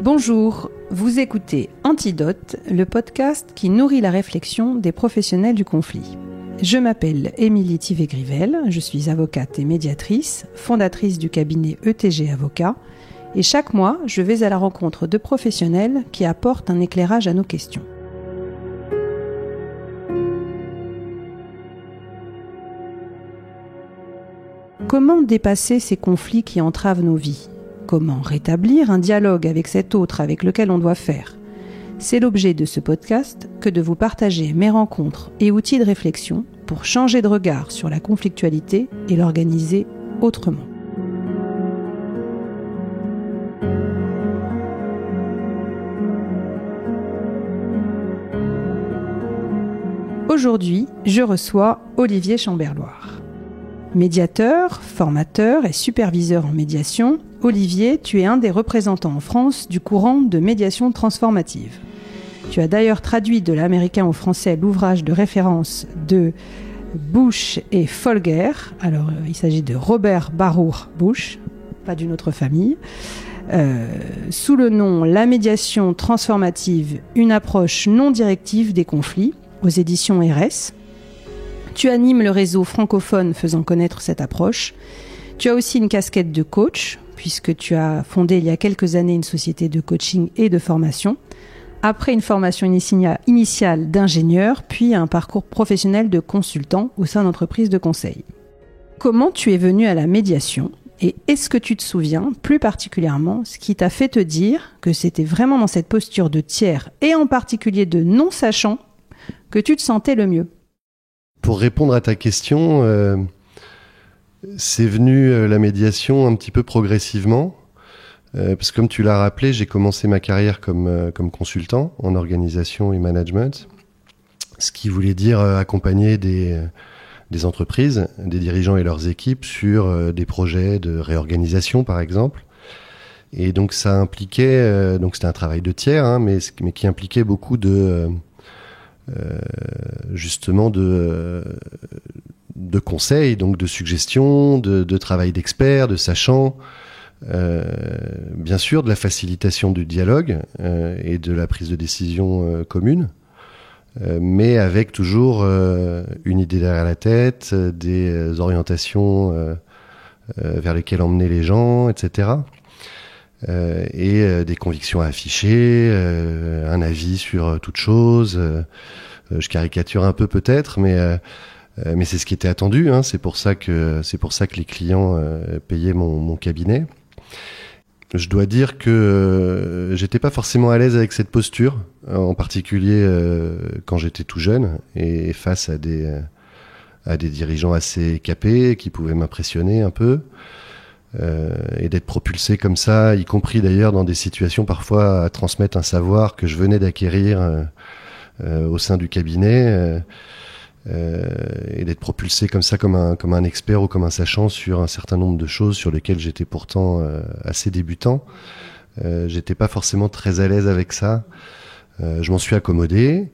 Bonjour, vous écoutez Antidote, le podcast qui nourrit la réflexion des professionnels du conflit. Je m'appelle Émilie Thivé-Grivel, je suis avocate et médiatrice, fondatrice du cabinet ETG Avocats, et chaque mois, je vais à la rencontre de professionnels qui apportent un éclairage à nos questions. Comment dépasser ces conflits qui entravent nos vies ? Comment rétablir un dialogue avec cet autre avec lequel on doit faire ? C'est l'objet de ce podcast que de vous partager mes rencontres et outils de réflexion pour changer de regard sur la conflictualité et l'organiser autrement. Aujourd'hui, je reçois Olivier Chamberloir. Médiateur, formateur et superviseur en médiation, Olivier, tu es un des représentants en France du courant de médiation transformative. Tu as d'ailleurs traduit de l'américain au français l'ouvrage de référence de Bush et Folger. Alors, il s'agit de Robert Baruch Bush, pas d'une autre famille, sous le nom « La médiation transformative, une approche non directive des conflits » aux éditions RS. Tu animes le réseau francophone faisant connaître cette approche. Tu as aussi une casquette de coach, puisque tu as fondé il y a quelques années une société de coaching et de formation, après une formation initiale d'ingénieur, puis un parcours professionnel de consultant au sein d'entreprises de conseil. Comment tu es venu à la médiation ? Et est-ce que tu te souviens, plus particulièrement, ce qui t'a fait te dire que c'était vraiment dans cette posture de tiers, et en particulier de non-sachant, que tu te sentais le mieux ? Pour répondre à ta question, c'est venu la médiation un petit peu progressivement, parce que comme tu l'as rappelé, j'ai commencé ma carrière comme consultant en organisation et management, ce qui voulait dire accompagner des entreprises, des dirigeants et leurs équipes sur des projets de réorganisation par exemple. Et donc ça impliquait, donc c'était un travail de tiers, mais qui impliquait beaucoup de justement de conseils, donc de suggestions, de travail d'experts, de sachants, bien sûr de la facilitation du dialogue et de la prise de décision commune, mais avec toujours une idée derrière la tête, des orientations vers lesquelles emmener les gens, etc. Et des convictions à afficher, un avis sur toute chose. Je caricature un peu peut-être, mais c'est ce qui était attendu. C'est pour ça que les clients payaient mon cabinet. Je dois dire que j'étais pas forcément à l'aise avec cette posture, en particulier quand j'étais tout jeune et face à des dirigeants assez capés qui pouvaient m'impressionner un peu. Et d'être propulsé comme ça, y compris d'ailleurs dans des situations parfois à transmettre un savoir que je venais d'acquérir au sein du cabinet, et d'être propulsé comme ça comme un expert ou comme un sachant sur un certain nombre de choses sur lesquelles j'étais pourtant assez débutant. J'étais pas forcément très à l'aise avec ça. Je m'en suis accommodé.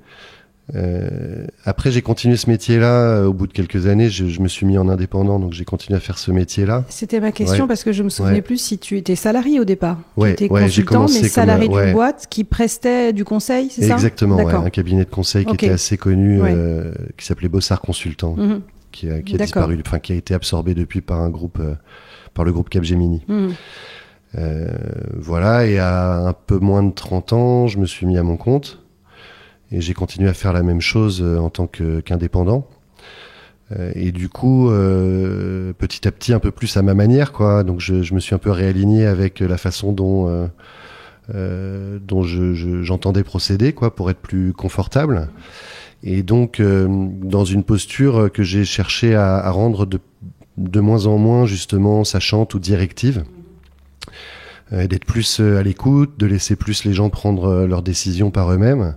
Après, j'ai continué ce métier-là. Au bout de quelques années, je me suis mis en indépendant, donc j'ai continué à faire ce métier-là. C'était ma question, parce que je me souvenais plus si tu étais salarié au départ. Tu étais j'ai consultant, mais salarié comme, d'une boîte qui prestait du conseil, c'est ça ? Exactement, un cabinet de conseil qui était assez connu, qui s'appelait Bossard Consultant, qui a disparu, qui a été absorbé depuis par un groupe, par le groupe Capgemini. Voilà, et à un peu moins de 30 ans, je me suis mis à mon compte. Et j'ai continué à faire la même chose en tant qu'indépendant. Et du coup, petit à petit, un peu plus à ma manière, quoi. Donc je me suis un peu réaligné avec la façon dont j'entendais procéder, quoi, pour être plus confortable. Et donc, dans une posture que j'ai cherché à rendre de moins en moins, justement, sachante ou directive. D'être plus à l'écoute, de laisser plus les gens prendre leurs décisions par eux-mêmes.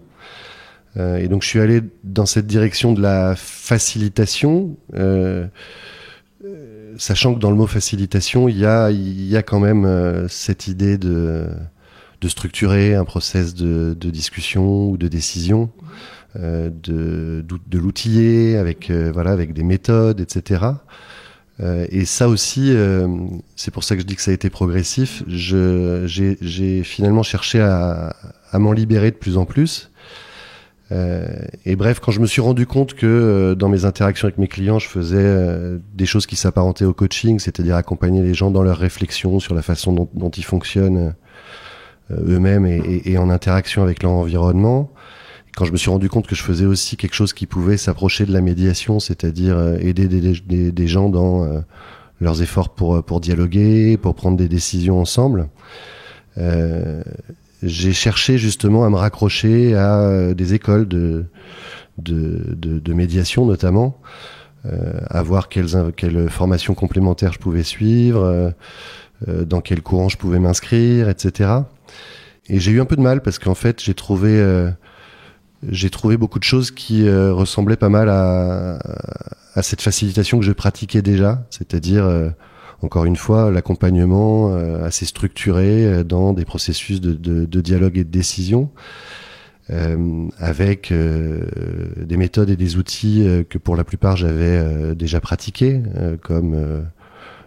Et donc je suis allé dans cette direction de la facilitation, sachant que dans le mot facilitation, il y a quand même cette idée de structurer un process de discussion ou de décision, de l'outiller avec des méthodes, etc. Et ça aussi, c'est pour ça que je dis que ça a été progressif. J'ai finalement cherché à m'en libérer de plus en plus. Et bref, quand je me suis rendu compte que dans mes interactions avec mes clients, je faisais des choses qui s'apparentaient au coaching, c'est-à-dire accompagner les gens dans leurs réflexions sur la façon dont ils fonctionnent eux-mêmes et en interaction avec leur environnement. Quand je me suis rendu compte que je faisais aussi quelque chose qui pouvait s'approcher de la médiation, c'est-à-dire aider des gens dans leurs efforts pour dialoguer, pour prendre des décisions ensemble, j'ai cherché justement à me raccrocher à des écoles de médiation notamment, à voir quelles formations complémentaires je pouvais suivre, dans quel courant je pouvais m'inscrire, etc. Et j'ai eu un peu de mal parce qu'en fait j'ai trouvé beaucoup de choses qui ressemblaient pas mal à cette facilitation que je pratiquais déjà, c'est-à-dire encore une fois l'accompagnement assez structuré dans des processus de dialogue et de décision, avec des méthodes et des outils que pour la plupart j'avais déjà pratiqués, comme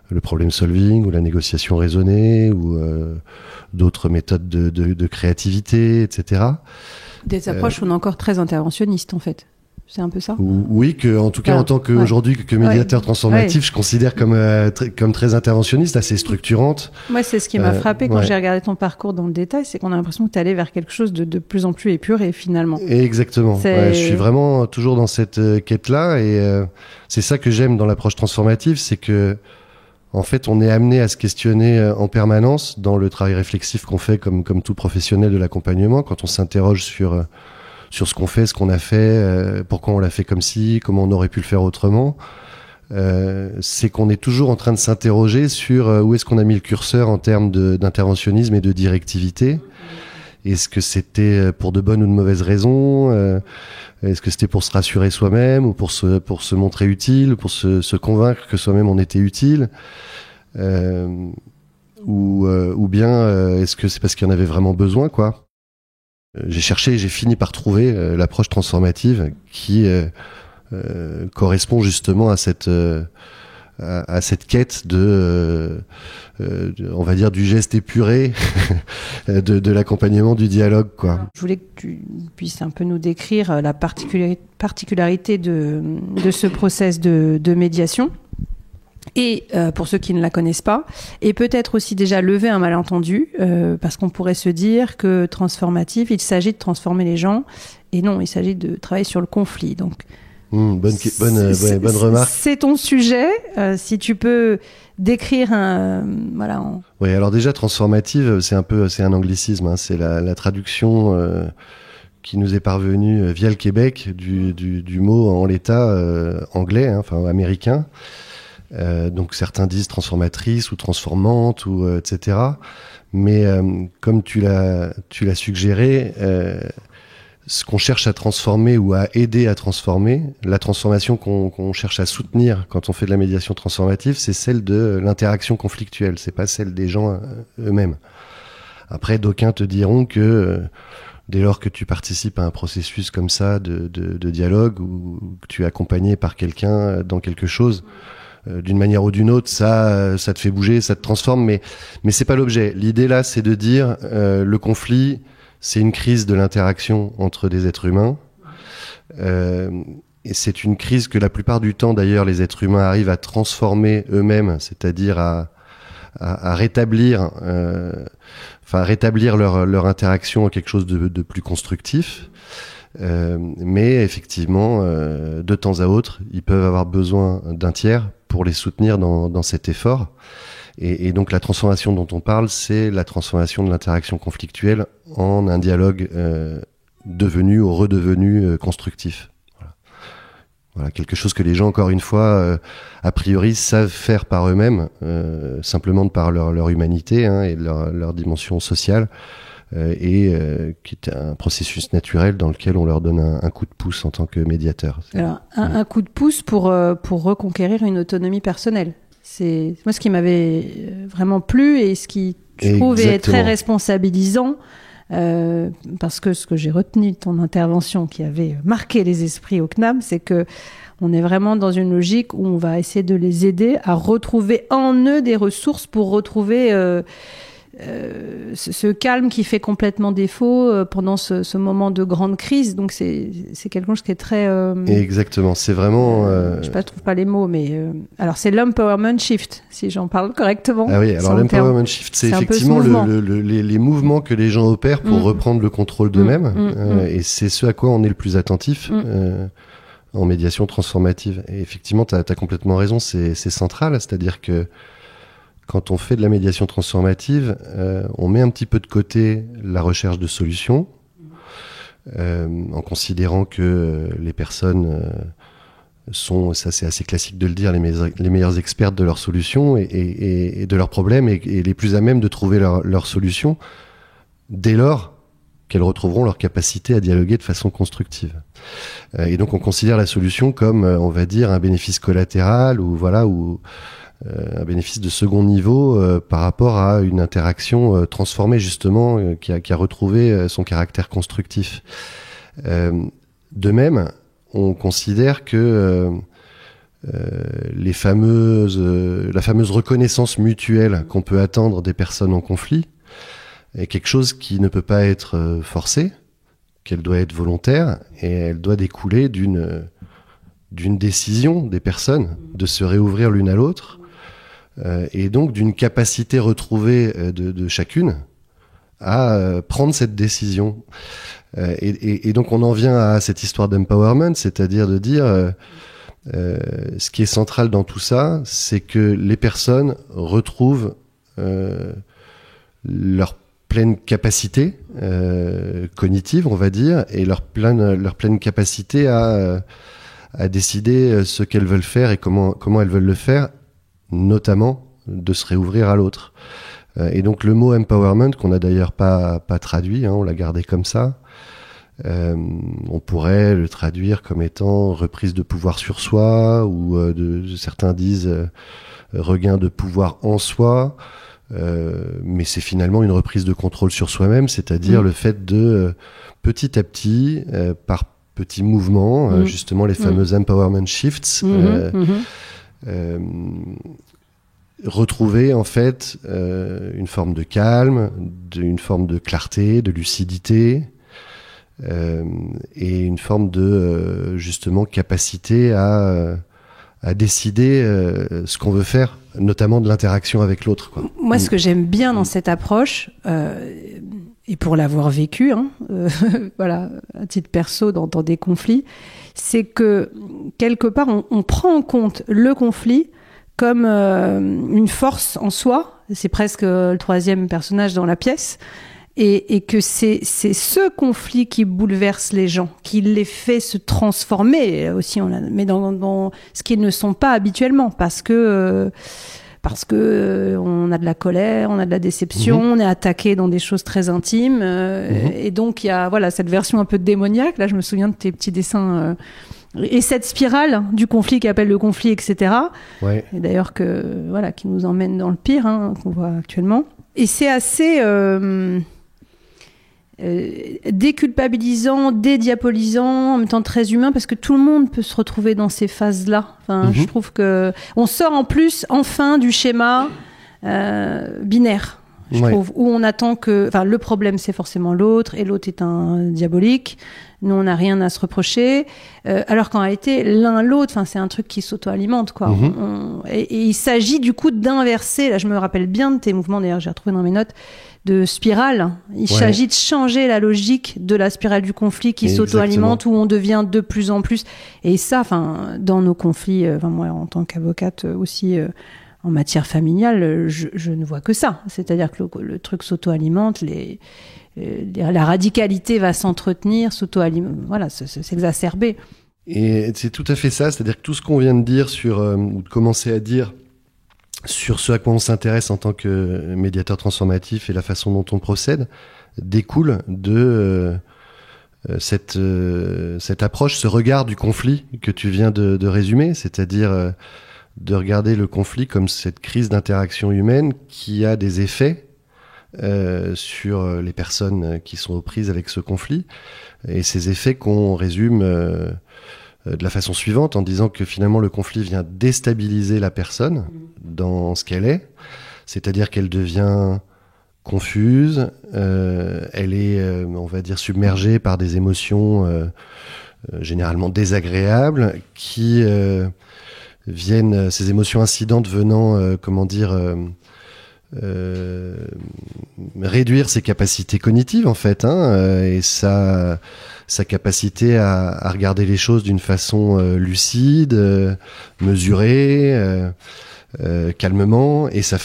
le problem solving ou la négociation raisonnée ou d'autres méthodes de créativité, etc. Des approches sont encore très interventionnistes en fait. C'est un peu ça. Oui, en tout cas en tant qu'aujourd'hui que médiateur transformatif, je considère comme très interventionniste, assez structurante. Moi, c'est ce qui m'a frappé quand j'ai regardé ton parcours dans le détail, c'est qu'on a l'impression que tu allais vers quelque chose de plus en plus épuré finalement. Exactement. Je suis vraiment toujours dans cette quête-là et c'est ça que j'aime dans l'approche transformative, c'est que en fait, on est amené à se questionner en permanence dans le travail réflexif qu'on fait comme tout professionnel de l'accompagnement, quand on s'interroge sur ce qu'on fait, ce qu'on a fait, pourquoi on l'a fait comme ci, comment on aurait pu le faire autrement. C'est qu'on est toujours en train de s'interroger sur où est-ce qu'on a mis le curseur en termes d'interventionnisme et de directivité. Est-ce que c'était pour de bonnes ou de mauvaises raisons? Est-ce que c'était pour se rassurer soi-même ou pour se montrer utile, pour se convaincre que soi-même on était utile? Ou bien est-ce que c'est parce qu'il y en avait vraiment besoin, quoi? J'ai cherché et j'ai fini par trouver l'approche transformative qui correspond justement à cette quête on va dire du geste épuré de l'accompagnement, du dialogue, quoi. Je voulais que tu puisses un peu nous décrire la particularité de ce process de médiation. Et pour ceux qui ne la connaissent pas, et peut-être aussi déjà lever un malentendu, parce qu'on pourrait se dire que transformatif, il s'agit de transformer les gens, et non, il s'agit de travailler sur le conflit. Donc, bonne remarque. C'est ton sujet. Si tu peux décrire Oui, alors déjà transformative, c'est un anglicisme. Hein, c'est la traduction qui nous est parvenue via le Québec du mot en l'état anglais, hein, enfin américain. Donc certains disent transformatrice ou transformante ou etc. Mais comme tu l'as suggéré, ce qu'on cherche à transformer ou à aider à transformer, la transformation qu'on cherche à soutenir quand on fait de la médiation transformative, c'est celle de l'interaction conflictuelle, c'est pas celle des gens eux-mêmes. Après, d'aucuns te diront que dès lors que tu participes à un processus comme ça de dialogue ou que tu es accompagné par quelqu'un dans quelque chose, d'une manière ou d'une autre, ça te fait bouger, ça te transforme, mais c'est pas l'objet. L'idée là, c'est de dire le conflit, c'est une crise de l'interaction entre des êtres humains. Et c'est une crise que la plupart du temps, d'ailleurs, les êtres humains arrivent à transformer eux-mêmes, c'est-à-dire à rétablir, rétablir leur interaction en quelque chose de plus constructif. Mais effectivement, de temps à autre, ils peuvent avoir besoin d'un tiers pour les soutenir dans cet effort. Et donc la transformation dont on parle, c'est la transformation de l'interaction conflictuelle en un dialogue devenu ou redevenu constructif. Voilà, quelque chose que les gens, encore une fois, a priori, savent faire par eux-mêmes, simplement de par leur humanité, hein, et leur dimension sociale, et qui est un processus naturel dans lequel on leur donne un coup de pouce en tant que médiateur. Alors, un coup de pouce pour reconquérir une autonomie personnelle. C'est moi ce qui m'avait vraiment plu et ce qui je trouve, est Exactement. très responsabilisant. Parce que ce que j'ai retenu de ton intervention qui avait marqué les esprits au CNAM, c'est que on est vraiment dans une logique où on va essayer de les aider à retrouver en eux des ressources pour retrouver ce calme qui fait complètement défaut pendant ce moment de grande crise. Donc c'est quelque chose qui est très... Exactement, c'est vraiment... je trouve pas les mots, mais... alors c'est l'empowerment shift, si j'en parle correctement. Ah oui, alors l'empowerment shift, c'est effectivement les mouvements que les gens opèrent pour reprendre le contrôle d'eux-mêmes. Et c'est ce à quoi on est le plus attentif en médiation transformative. Et effectivement, tu as complètement raison, c'est central, c'est-à-dire que quand on fait de la médiation transformative, on met un petit peu de côté la recherche de solutions, en considérant que les personnes sont, ça c'est assez classique de le dire, les meilleures expertes de leurs solutions et de leurs problèmes et les plus à même de trouver leurs solutions dès lors qu'elles retrouveront leur capacité à dialoguer de façon constructive. Et donc on considère la solution comme, on va dire, un bénéfice collatéral ou un bénéfice de second niveau par rapport à une interaction transformée justement qui a retrouvé son caractère constructif. De même, on considère que la fameuse reconnaissance mutuelle qu'on peut attendre des personnes en conflit est quelque chose qui ne peut pas être forcé, qu'elle doit être volontaire et elle doit découler d'une décision des personnes de se réouvrir l'une à l'autre et donc d'une capacité retrouvée de chacune à prendre cette décision. Et donc on en vient à cette histoire d'empowerment, c'est-à-dire de dire ce qui est central dans tout ça, c'est que les personnes retrouvent leur pleine capacité cognitive, on va dire, et leur pleine capacité à décider ce qu'elles veulent faire et comment elles veulent le faire, notamment de se réouvrir à l'autre. Et donc le mot empowerment, qu'on n'a d'ailleurs pas traduit, on l'a gardé comme ça, on pourrait le traduire comme étant reprise de pouvoir sur soi, ou certains disent regain de pouvoir en soi, mais c'est finalement une reprise de contrôle sur soi-même, c'est-à-dire le fait de petit à petit, par petits mouvements, justement les fameux empowerment shifts, retrouver en fait une forme de calme, une forme de clarté, de lucidité, et une forme de justement capacité à décider ce qu'on veut faire, notamment de l'interaction avec l'autre, quoi. Moi, ce que j'aime bien dans cette approche, et pour l'avoir vécu, voilà, à titre perso, dans des conflits, c'est que quelque part, on prend en compte le conflit comme une force en soi. C'est presque le troisième personnage dans la pièce. Et que c'est ce conflit qui bouleverse les gens, qui les fait se transformer aussi, mais dans ce qu'ils ne sont pas habituellement, parce que on a de la colère, on a de la déception, on est attaqué dans des choses très intimes, et donc il y a cette version un peu démoniaque. Là, je me souviens de tes petits dessins. Et cette spirale du conflit qui appelle le conflit, etc. Ouais. Et d'ailleurs qui nous emmène dans le pire, qu'on voit actuellement. Et c'est assez déculpabilisant, dédiabolisant, en même temps très humain, parce que tout le monde peut se retrouver dans ces phases-là. Enfin, je trouve que on sort en plus enfin du schéma binaire. Je trouve, où on attend que, le problème c'est forcément l'autre et l'autre est un diabolique. Nous on n'a rien à se reprocher, alors qu'en réalité l'un l'autre, c'est un truc qui s'auto-alimente, quoi. Et il s'agit du coup d'inverser. Là, je me rappelle bien de tes mouvements. D'ailleurs, j'ai retrouvé dans mes notes de spirale. Il s'agit de changer la logique de la spirale du conflit qui s'auto-alimente, où on devient de plus en plus. Et ça, dans nos conflits, moi en tant qu'avocate aussi. En matière familiale, je ne vois que ça. C'est-à-dire que le truc s'auto-alimente, la radicalité va s'entretenir, s'exacerber. Et c'est tout à fait ça, c'est-à-dire que tout ce qu'on vient de dire ou de commencer à dire sur ce à quoi on s'intéresse en tant que médiateur transformatif et la façon dont on procède, découle de cette approche, ce regard du conflit que tu viens de résumer, c'est-à-dire de regarder le conflit comme cette crise d'interaction humaine qui a des effets sur les personnes qui sont aux prises avec ce conflit. Et ces effets qu'on résume de la façon suivante, en disant que finalement le conflit vient déstabiliser la personne dans ce qu'elle est, c'est-à-dire qu'elle devient confuse, elle est, on va dire, submergée par des émotions généralement désagréables qui viennent, ces émotions incidentes venant, réduire ses capacités cognitives en fait, et sa capacité à regarder les choses d'une façon lucide, mesurée, calmement, et sa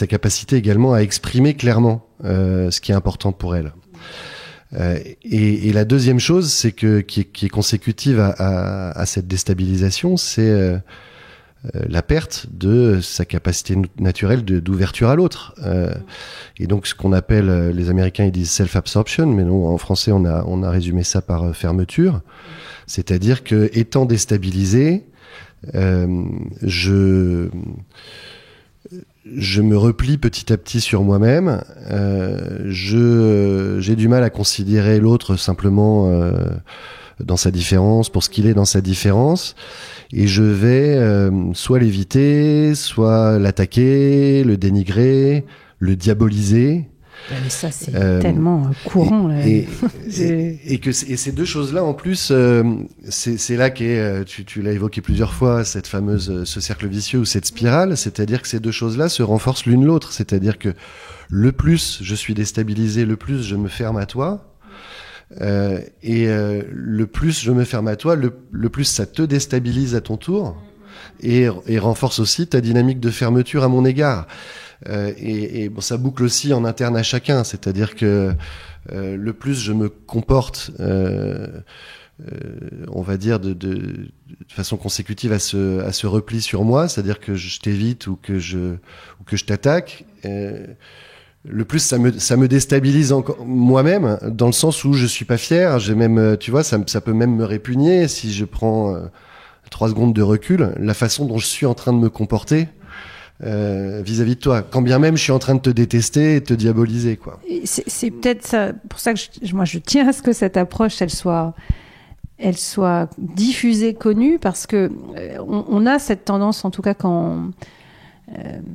capacité également à exprimer clairement ce qui est important pour elle. Et la deuxième chose, c'est qui est consécutive à cette déstabilisation, c'est la perte de sa capacité naturelle d'ouverture à l'autre. Et donc ce qu'on appelle, les Américains ils disent self-absorption, mais nous en français on a résumé ça par fermeture. C'est-à-dire que étant déstabilisé, je me replie petit à petit sur moi-même. J'ai du mal à considérer l'autre simplement dans sa différence, pour ce qu'il est dans sa différence, et je vais soit l'éviter, soit l'attaquer, le dénigrer, le diaboliser. Mais ça, c'est tellement courant. Et ces deux choses-là, en plus, c'est là qu'est, tu l'as évoqué plusieurs fois, ce cercle vicieux ou cette spirale, c'est-à-dire que ces deux choses-là se renforcent l'une l'autre. C'est-à-dire que le plus je suis déstabilisé, le plus je me ferme à toi. Le plus je me ferme à toi, le plus ça te déstabilise à ton tour et renforce aussi ta dynamique de fermeture à mon égard. Bon, ça boucle aussi en interne à chacun, c'est-à-dire que le plus je me comporte, on va dire de façon consécutive à ce repli sur moi, c'est-à-dire que je t'évite ou que je t'attaque. Le plus ça me déstabilise encore moi-même, dans le sens où je suis pas fier. J'ai même, tu vois, ça peut même me répugner si je prends 3 secondes de recul, la façon dont je suis en train de me comporter vis-à-vis de toi, quand bien même je suis en train de te détester et de te diaboliser, quoi. C'est peut-être ça, pour ça que moi je tiens à ce que cette approche elle soit diffusée, connue, parce que on a cette tendance, en tout cas quand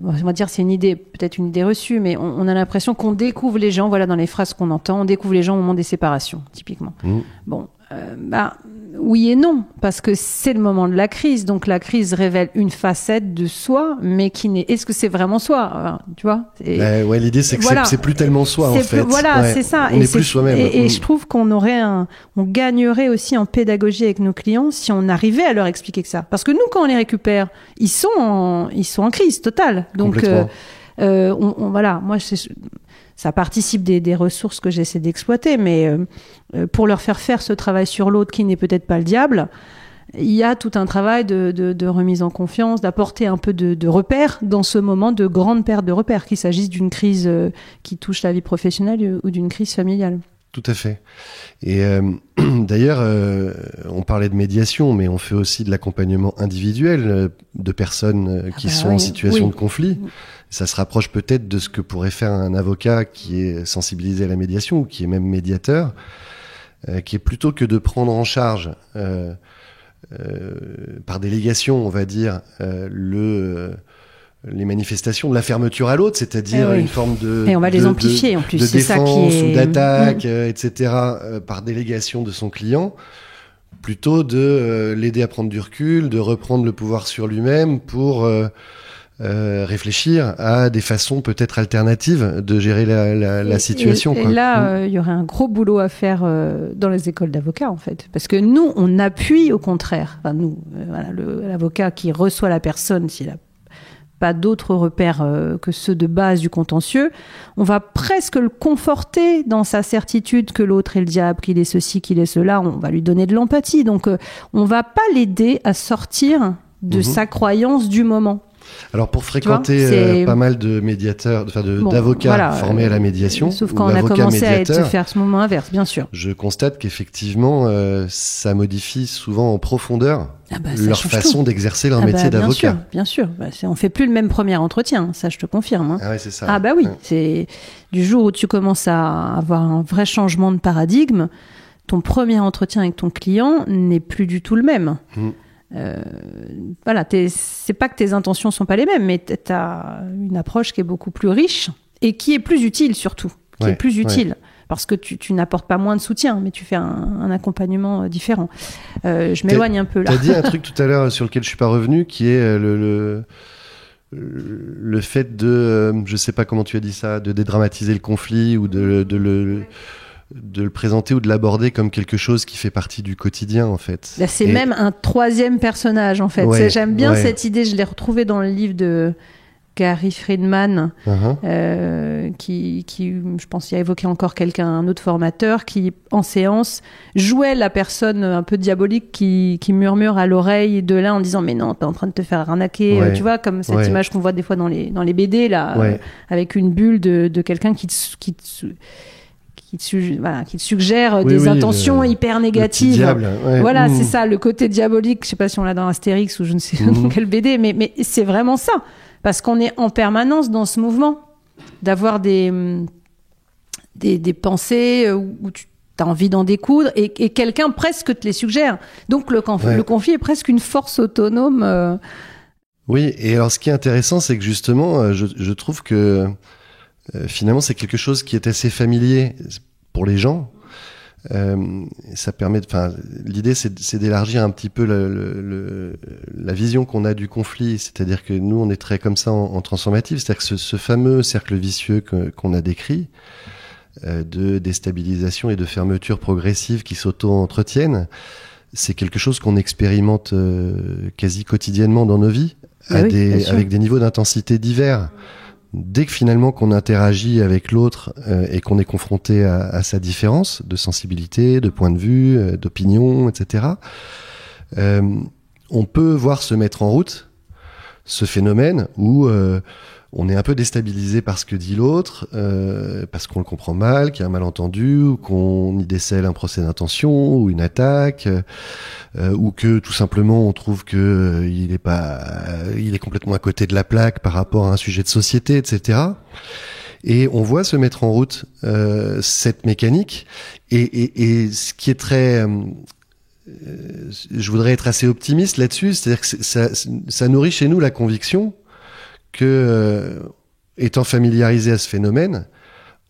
on va dire c'est peut-être une idée reçue, mais on a l'impression qu'on découvre les gens, voilà, dans les phrases qu'on entend, on découvre les gens au moment des séparations, typiquement. Bon, oui et non, parce que c'est le moment de la crise, donc la crise révèle une facette de soi, mais est-ce que c'est vraiment soi, enfin, tu vois? Ouais, l'idée c'est que voilà, c'est plus tellement soi, en fait. Voilà, ouais, c'est ça. On est plus soi-même. Et je trouve qu'on gagnerait aussi en pédagogie avec nos clients si on arrivait à leur expliquer que ça. Parce que nous, quand on les récupère, ils sont en crise totale. Donc, voilà, moi, ça participe des ressources que j'essaie d'exploiter, mais pour leur faire ce travail sur l'autre qui n'est peut-être pas le diable, il y a tout un travail de remise en confiance, d'apporter un peu de repères dans ce moment de grande perte de repères, qu'il s'agisse d'une crise qui touche la vie professionnelle ou d'une crise familiale. Tout à fait. Et d'ailleurs, on parlait de médiation, mais on fait aussi de l'accompagnement individuel de personnes qui sont en situation de conflit. Ça se rapproche peut-être de ce que pourrait faire un avocat qui est sensibilisé à la médiation ou qui est même médiateur, qui est plutôt que de prendre en charge par délégation, on va dire, les manifestations de la fermeture à l'autre, c'est-à-dire une forme et on va les amplifier en plus, de c'est défense ça qui est... ou d'attaque, etc., par délégation de son client, plutôt de l'aider à prendre du recul, de reprendre le pouvoir sur lui-même pour réfléchir à des façons peut-être alternatives de gérer la situation. Et là, il y aurait un gros boulot à faire dans les écoles d'avocats, en fait. Parce que nous, on appuie au contraire. Enfin, nous, voilà, l'avocat qui reçoit la personne, s'il n'a pas d'autres repères que ceux de base du contentieux, on va presque le conforter dans sa certitude que l'autre est le diable, qu'il est ceci, qu'il est cela. On va lui donner de l'empathie. Donc, on va pas l'aider à sortir de sa croyance du moment. Alors pour fréquenter pas mal de médiateurs, d'avocats formés à la médiation, sauf quand on a commencé à faire ce mouvement inverse, bien sûr. Je constate qu'effectivement, ça modifie souvent en profondeur leur façon d'exercer leur métier d'avocat. Bien sûr. On fait plus le même premier entretien, ça je te confirme. Ah ouais, c'est ça. Ah bah oui, c'est du jour où tu commences à avoir un vrai changement de paradigme, ton premier entretien avec ton client n'est plus du tout le même. C'est pas que tes intentions sont pas les mêmes, mais t'as une approche qui est beaucoup plus riche et qui est plus utile surtout, parce que tu n'apportes pas moins de soutien, mais tu fais un accompagnement différent. Je m'éloigne un peu là. T'as dit un truc tout à l'heure sur lequel je suis pas revenu, qui est le fait de, je sais pas comment tu as dit ça, de dédramatiser le conflit ou de le présenter ou de l'aborder comme quelque chose qui fait partie du quotidien, en fait. Là, c'est même un troisième personnage, en fait. J'aime bien cette idée, je l'ai retrouvée dans le livre de Gary Friedman, qui, je pense, y a évoqué encore un autre formateur, qui, en séance, jouait la personne un peu diabolique qui murmure à l'oreille de l'un en disant « Mais non, t'es en train de te faire arnaquer. Tu vois, comme cette image qu'on voit des fois dans les BD, là, avec une bulle de quelqu'un qui te suggère des intentions hyper négatives. Diable, c'est ça, le côté diabolique. Je sais pas si on l'a dans Astérix ou je ne sais dans quel BD, mais c'est vraiment ça. Parce qu'on est en permanence dans ce mouvement d'avoir des pensées où tu as envie d'en découdre et quelqu'un presque te les suggère. Donc le conflit est presque une force autonome. Oui, et alors ce qui est intéressant, c'est que justement, je trouve que finalement, c'est quelque chose qui est assez familier pour les gens. Ça permet, l'idée, c'est d'élargir un petit peu la vision qu'on a du conflit. C'est-à-dire que nous, on est très comme ça en transformatif. C'est-à-dire que ce fameux cercle vicieux qu'on a décrit, de déstabilisation et de fermeture progressive qui s'auto-entretiennent, c'est quelque chose qu'on expérimente quasi quotidiennement dans nos vies, avec des niveaux d'intensité divers. Dès que finalement qu'on interagit avec l'autre et qu'on est confronté à sa différence de sensibilité, de point de vue, d'opinion, etc., on peut voir se mettre en route ce phénomène où on est un peu déstabilisé par ce que dit l'autre, parce qu'on le comprend mal, qu'il y a un malentendu, ou qu'on y décèle un procès d'intention ou une attaque, ou que tout simplement on trouve que il est complètement à côté de la plaque par rapport à un sujet de société, etc. Et on voit se mettre en route cette mécanique, et ce qui est très je voudrais être assez optimiste là-dessus, c'est-à-dire que ça nourrit chez nous la conviction que, étant familiarisé à ce phénomène,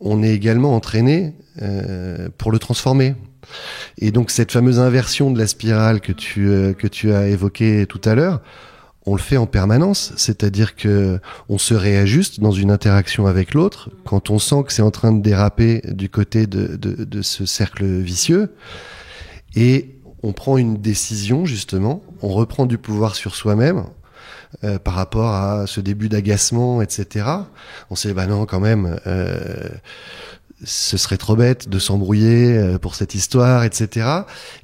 on est également entraîné pour le transformer. Et donc cette fameuse inversion de la spirale que tu as évoquée tout à l'heure, on le fait en permanence, c'est-à-dire que on se réajuste dans une interaction avec l'autre quand on sent que c'est en train de déraper du côté de ce cercle vicieux, et on prend une décision, justement, on reprend du pouvoir sur soi-même par rapport à ce début d'agacement, etc. On sait, non, quand même, ce serait trop bête de s'embrouiller pour cette histoire, etc.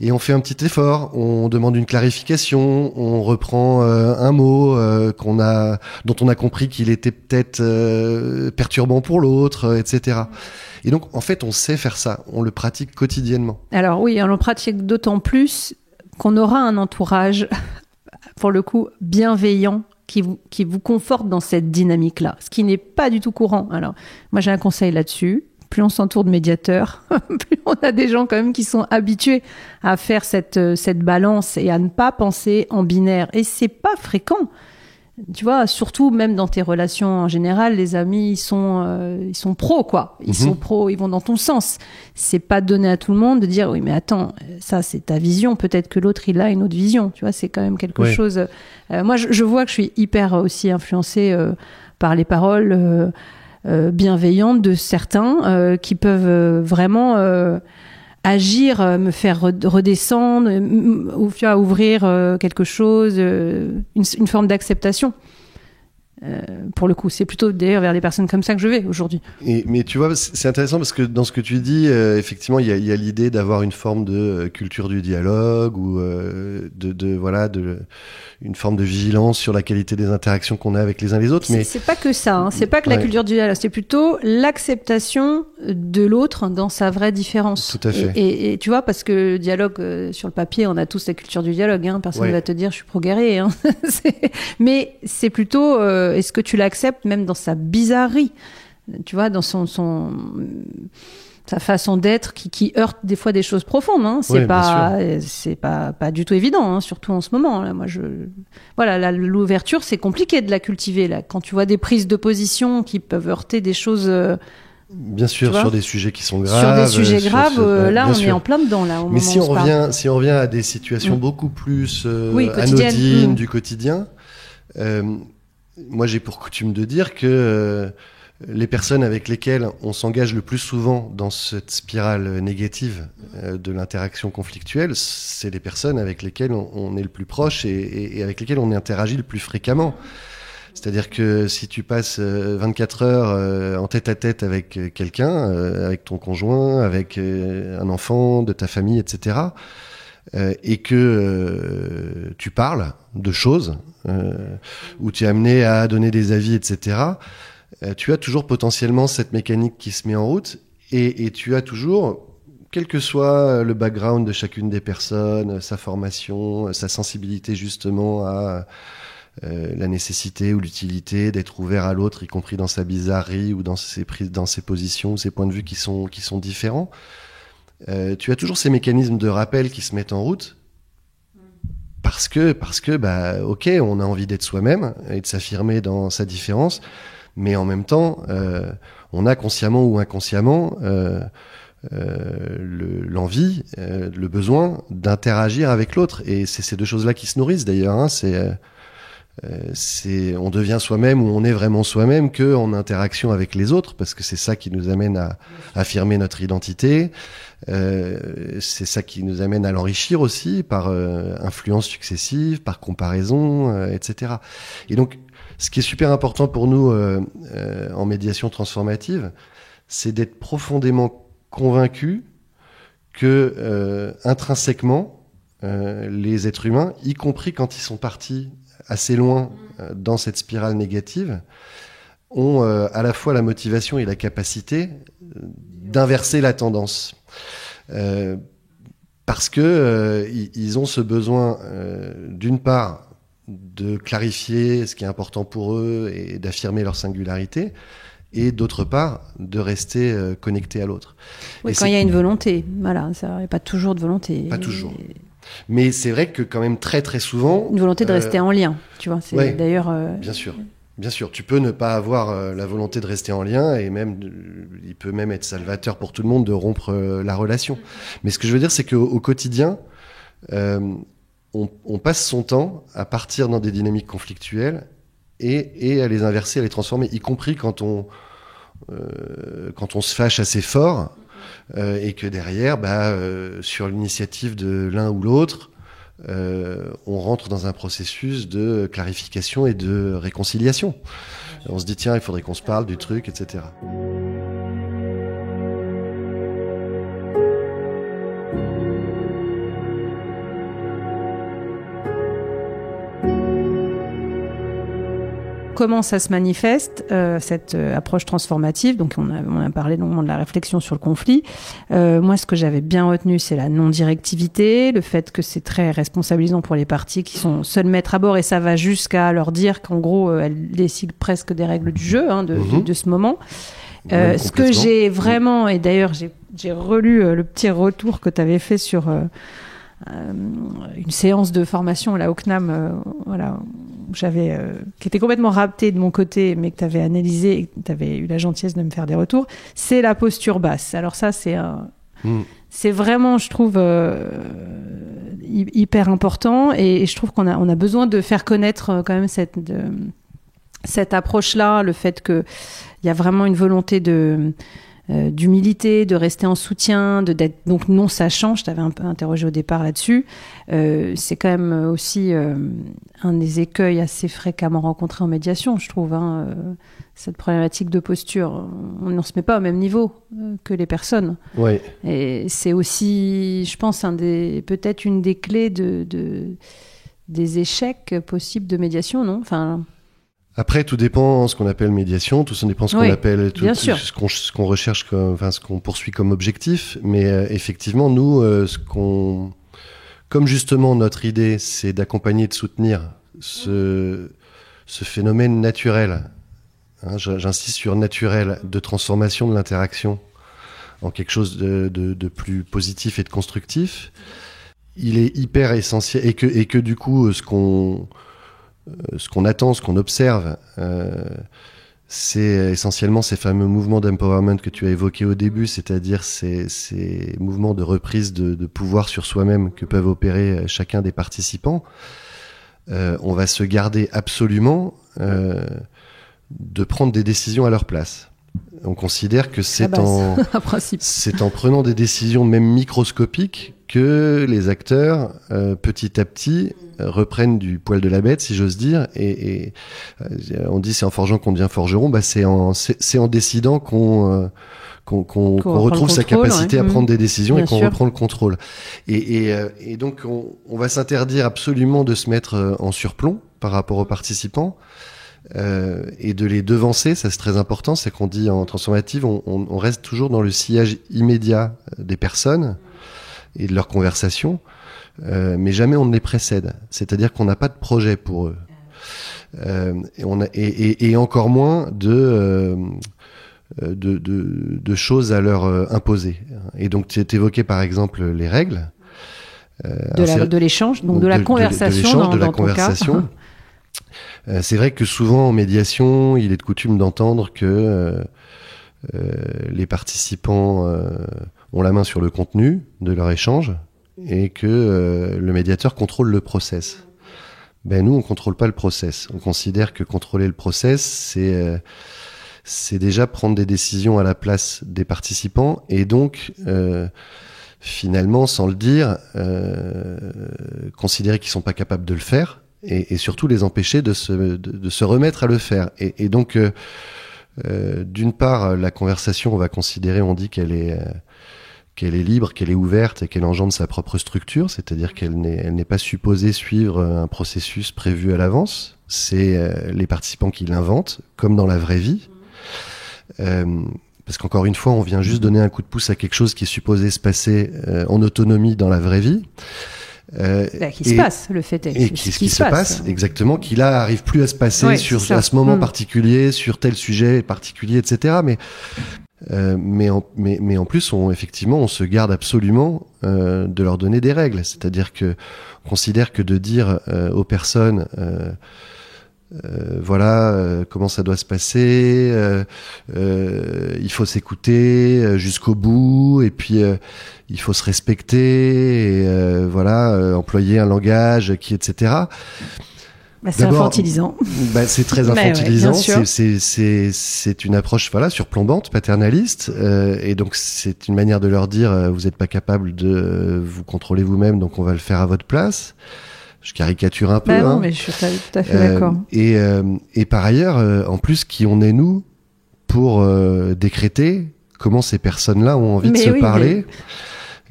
Et on fait un petit effort, on demande une clarification, on reprend un mot dont on a compris qu'il était peut-être perturbant pour l'autre, etc. Et donc, en fait, on sait faire ça, on le pratique quotidiennement. Alors oui, on le pratique d'autant plus qu'on aura un entourage, pour le coup, bienveillant, qui vous conforte dans cette dynamique-là, ce qui n'est pas du tout courant. Alors, moi, j'ai un conseil là-dessus. Plus on s'entoure de médiateurs, plus on a des gens quand même qui sont habitués à faire cette balance et à ne pas penser en binaire. Et c'est pas fréquent. Tu vois, surtout même dans tes relations en général, les amis, ils sont pros, quoi. Ils sont pros, ils vont dans ton sens. C'est pas donné à tout le monde de dire, oui, mais attends, ça, c'est ta vision. Peut-être que l'autre, il a une autre vision. Tu vois, c'est quand même quelque chose. Moi, je vois que je suis hyper aussi influencée par les paroles bienveillantes de certains qui peuvent vraiment agir, me faire redescendre, ou ouvrir quelque chose, une forme d'acceptation. Pour le coup, c'est plutôt d'ailleurs vers des personnes comme ça que je vais aujourd'hui. Mais tu vois, c'est intéressant parce que dans ce que tu dis, effectivement, il y a l'idée d'avoir une forme de culture du dialogue ou une forme de vigilance sur la qualité des interactions qu'on a avec les uns les autres. Mais c'est pas que ça, hein. C'est pas que la culture du dialogue, c'est plutôt l'acceptation de l'autre dans sa vraie différence. Tout à fait. Et tu vois, parce que le dialogue, sur le papier, on a tous la culture du dialogue. Hein. Personne ne va te dire je suis pro-guerrier. Hein. Mais c'est plutôt est-ce que tu l'acceptes même dans sa bizarrerie, tu vois, dans sa façon d'être qui heurte des fois des choses profondes. Hein. C'est pas du tout évident, hein, surtout en ce moment. Là, l'ouverture, c'est compliqué de la cultiver. Là, quand tu vois des prises de position qui peuvent heurter des choses. Bien sûr, sur des sujets qui sont graves. Sur des sujets graves, là, on est en plein dedans. Là, mais si on revient à des situations beaucoup plus anodines du quotidien. Moi, j'ai pour coutume de dire que les personnes avec lesquelles on s'engage le plus souvent dans cette spirale négative de l'interaction conflictuelle, c'est les personnes avec lesquelles on est le plus proche et avec lesquelles on interagit le plus fréquemment. C'est-à-dire que si tu passes 24 heures en tête-à-tête avec quelqu'un, avec ton conjoint, avec un enfant de ta famille, etc., et que tu parles de choses, où tu es amené à donner des avis, etc., tu as toujours potentiellement cette mécanique qui se met en route, et tu as toujours, quel que soit le background de chacune des personnes, sa formation, sa sensibilité justement à la nécessité ou l'utilité d'être ouvert à l'autre, y compris dans sa bizarrerie ou dans ses positions ou ses points de vue qui sont différents, tu as toujours ces mécanismes de rappel qui se mettent en route parce que ok, on a envie d'être soi-même et de s'affirmer dans sa différence, mais en même temps on a consciemment ou inconsciemment l'envie, le besoin d'interagir avec l'autre, et c'est ces deux choses-là qui se nourrissent d'ailleurs, hein. On devient soi-même ou on est vraiment soi-même que en interaction avec les autres, parce que c'est ça qui nous amène à affirmer notre identité, c'est ça qui nous amène à l'enrichir aussi par influences successives, par comparaison, etc. Et donc ce qui est super important pour nous en médiation transformative, c'est d'être profondément convaincus que intrinsèquement les êtres humains, y compris quand ils sont partis assez loin dans cette spirale négative, ont à la fois la motivation et la capacité d'inverser la tendance. Parce que ils ont ce besoin, d'une part, de clarifier ce qui est important pour eux et d'affirmer leur singularité, et d'autre part, de rester connectés à l'autre. Oui, quand il y a une volonté. Voilà, ça n'y a pas toujours de volonté. Pas toujours. Mais c'est vrai que quand même très très souvent... Une volonté de rester en lien, tu vois. C'est d'ailleurs... Bien sûr. Tu peux ne pas avoir la volonté de rester en lien, et même il peut même être salvateur pour tout le monde de rompre la relation. Mais ce que je veux dire, c'est qu'au quotidien, on passe son temps à partir dans des dynamiques conflictuelles et à les inverser, à les transformer, y compris quand on se fâche assez fort, et que derrière, sur l'initiative de l'un ou l'autre, on rentre dans un processus de clarification et de réconciliation. On se dit, tiens, il faudrait qu'on se parle du truc, etc. Comment ça se manifeste, cette approche transformative? Donc on a parlé longuement de la réflexion sur le conflit. Moi, ce que j'avais bien retenu, c'est la non-directivité, le fait que c'est très responsabilisant pour les parties qui sont seules maîtres à bord, et ça va jusqu'à leur dire qu'en gros, elles décident presque des règles du jeu, hein, de ce moment. Ce que j'ai vraiment, et d'ailleurs j'ai relu le petit retour que tu avais fait sur une séance de formation là au CNAM, qui était complètement raptée de mon côté, mais que tu avais analysé et que tu avais eu la gentillesse de me faire des retours, c'est la posture basse. Alors ça, c'est vraiment, je trouve, hyper important, et je trouve qu'on a besoin de faire connaître quand même cette approche-là, le fait qu'il y a vraiment une volonté d'humilité, de rester en soutien, d'être donc non sachant. Je t'avais un peu interrogé au départ là-dessus. C'est quand même aussi un des écueils assez fréquemment rencontrés en médiation, je trouve. Cette problématique de posture, on ne se met pas au même niveau que les personnes. Ouais. Et c'est aussi, je pense, peut-être une des clés des échecs possibles de médiation, non ? Enfin. Après, tout dépend ce qu'on appelle médiation, tout ça dépend ce qu'on appelle, ce qu'on recherche, ce qu'on poursuit comme objectif. Mais effectivement, nous, comme justement notre idée, c'est d'accompagner, de soutenir ce phénomène naturel. J'insiste sur naturel, de transformation de l'interaction en quelque chose de plus positif et de constructif. Il est hyper essentiel et que du coup, ce qu'on attend, ce qu'on observe, c'est essentiellement ces fameux mouvements d'empowerment que tu as évoqués au début, c'est-à-dire ces mouvements de reprise de pouvoir sur soi-même que peuvent opérer chacun des participants. On va se garder absolument de prendre des décisions à leur place. On considère que c'est en prenant des décisions même microscopiques que les acteurs, petit à petit, reprennent du poil de la bête, si j'ose dire. Et on dit c'est en forgeant qu'on devient forgeron. C'est en décidant qu'on retrouve sa capacité à prendre des décisions et qu'on reprend le contrôle. Et donc on va s'interdire absolument de se mettre en surplomb par rapport aux participants. Et de les devancer, ça c'est très important, c'est qu'on dit en transformative, on reste toujours dans le sillage immédiat des personnes et de leurs conversations, mais jamais on ne les précède. C'est-à-dire qu'on n'a pas de projet pour eux, et encore moins de choses à leur imposer. Et donc tu évoquais par exemple les règles de l'échange, donc de la conversation, de la conversation. C'est vrai que souvent en médiation, il est de coutume d'entendre que les participants ont la main sur le contenu de leur échange et que le médiateur contrôle le process. Nous, on contrôle pas le process. On considère que contrôler le process, c'est déjà prendre des décisions à la place des participants et donc finalement, sans le dire, considérer qu'ils sont pas capables de le faire. Et surtout les empêcher de se remettre à le faire. Et donc, d'une part, la conversation, on dit qu'elle est libre, qu'elle est ouverte et qu'elle engendre sa propre structure, c'est-à-dire qu'elle n'est pas supposée suivre un processus prévu à l'avance. C'est les participants qui l'inventent, comme dans la vraie vie. Parce qu'encore une fois, on vient juste donner un coup de pouce à quelque chose qui est supposé se passer en autonomie dans la vraie vie. Se passe, le fait est. Et qui se passe, exactement, qui là arrive plus à se passer à ce moment particulier, sur tel sujet particulier, etc. Mais en plus, on se garde absolument de leur donner des règles. C'est-à-dire que on considère que de dire aux personnes comment ça doit se passer, il faut s'écouter jusqu'au bout et puis il faut se respecter et employer un langage etc. C'est infantilisant. C'est très infantilisant. C'est une approche surplombante, paternaliste, et donc c'est une manière de leur dire vous n'êtes pas capable de vous contrôler vous-même, donc on va le faire à votre place. Je caricature un peu. Non, mais je suis tout à fait d'accord. Et par ailleurs, en plus, qui on est nous pour décréter comment ces personnes-là ont envie de se parler,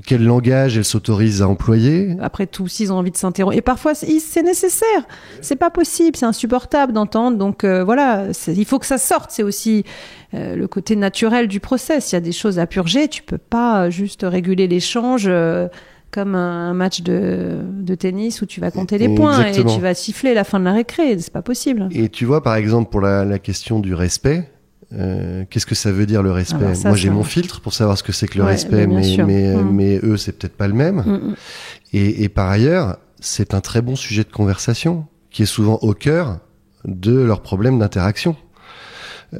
quel langage elles s'autorisent à employer. Après tout, s'ils ont envie de s'interrompre. Et parfois, c'est nécessaire. C'est pas possible, c'est insupportable d'entendre. Donc il faut que ça sorte. C'est aussi le côté naturel du process. Il y a des choses à purger. Tu peux pas juste réguler l'échange comme un match de tennis où tu vas compter les points. Exactement. Et tu vas siffler la fin de la récré. C'est pas possible. Et tu vois, par exemple, pour la question du respect, qu'est-ce que ça veut dire le respect ? Moi, j'ai mon filtre pour savoir ce que c'est que le respect, mais eux, c'est peut-être pas le même. Et par ailleurs, c'est un très bon sujet de conversation qui est souvent au cœur de leurs problèmes d'interaction.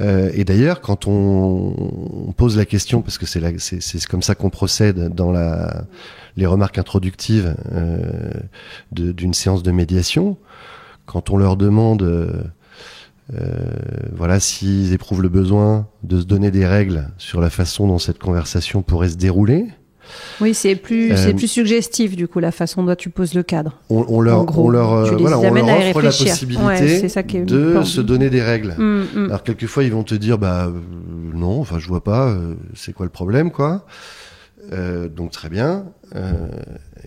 Et d'ailleurs, quand on pose la question, parce que c'est comme ça qu'on procède dans les remarques introductives d'une séance de médiation, quand on leur demande Voilà, s'ils éprouvent le besoin de se donner des règles sur la façon dont cette conversation pourrait se dérouler. Oui, c'est plus suggestif du coup la façon dont tu poses le cadre. On leur offre la possibilité de se donner des règles. Alors quelquefois ils vont te dire non, enfin je vois pas, c'est quoi le problème quoi. Donc très bien.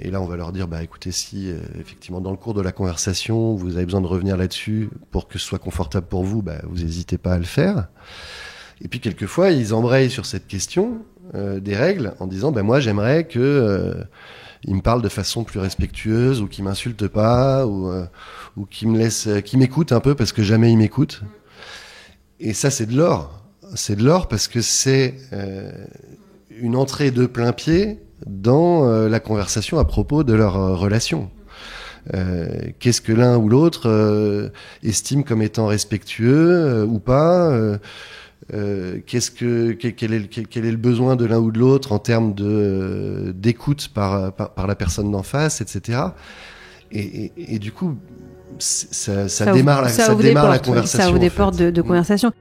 Et là on va leur dire écoutez, si effectivement dans le cours de la conversation vous avez besoin de revenir là-dessus pour que ce soit confortable pour vous, vous n'hésitez pas à le faire. Et puis quelquefois ils embrayent sur cette question des règles en disant moi j'aimerais que il me parle de façon plus respectueuse, ou qu'il m'insulte pas, ou qu'il me laisse, qu'il m'écoute un peu parce que jamais il m'écoute. Et ça c'est de l'or. C'est de l'or parce que c'est une entrée de plein pied dans la conversation à propos de leur relation. Qu'est-ce que l'un ou l'autre estime comme étant respectueux ou pas, quel est le besoin de l'un ou de l'autre en termes d'écoute par la personne d'en face, etc. Et du coup, ça démarre la conversation. Ça ouvre des portes de conversation.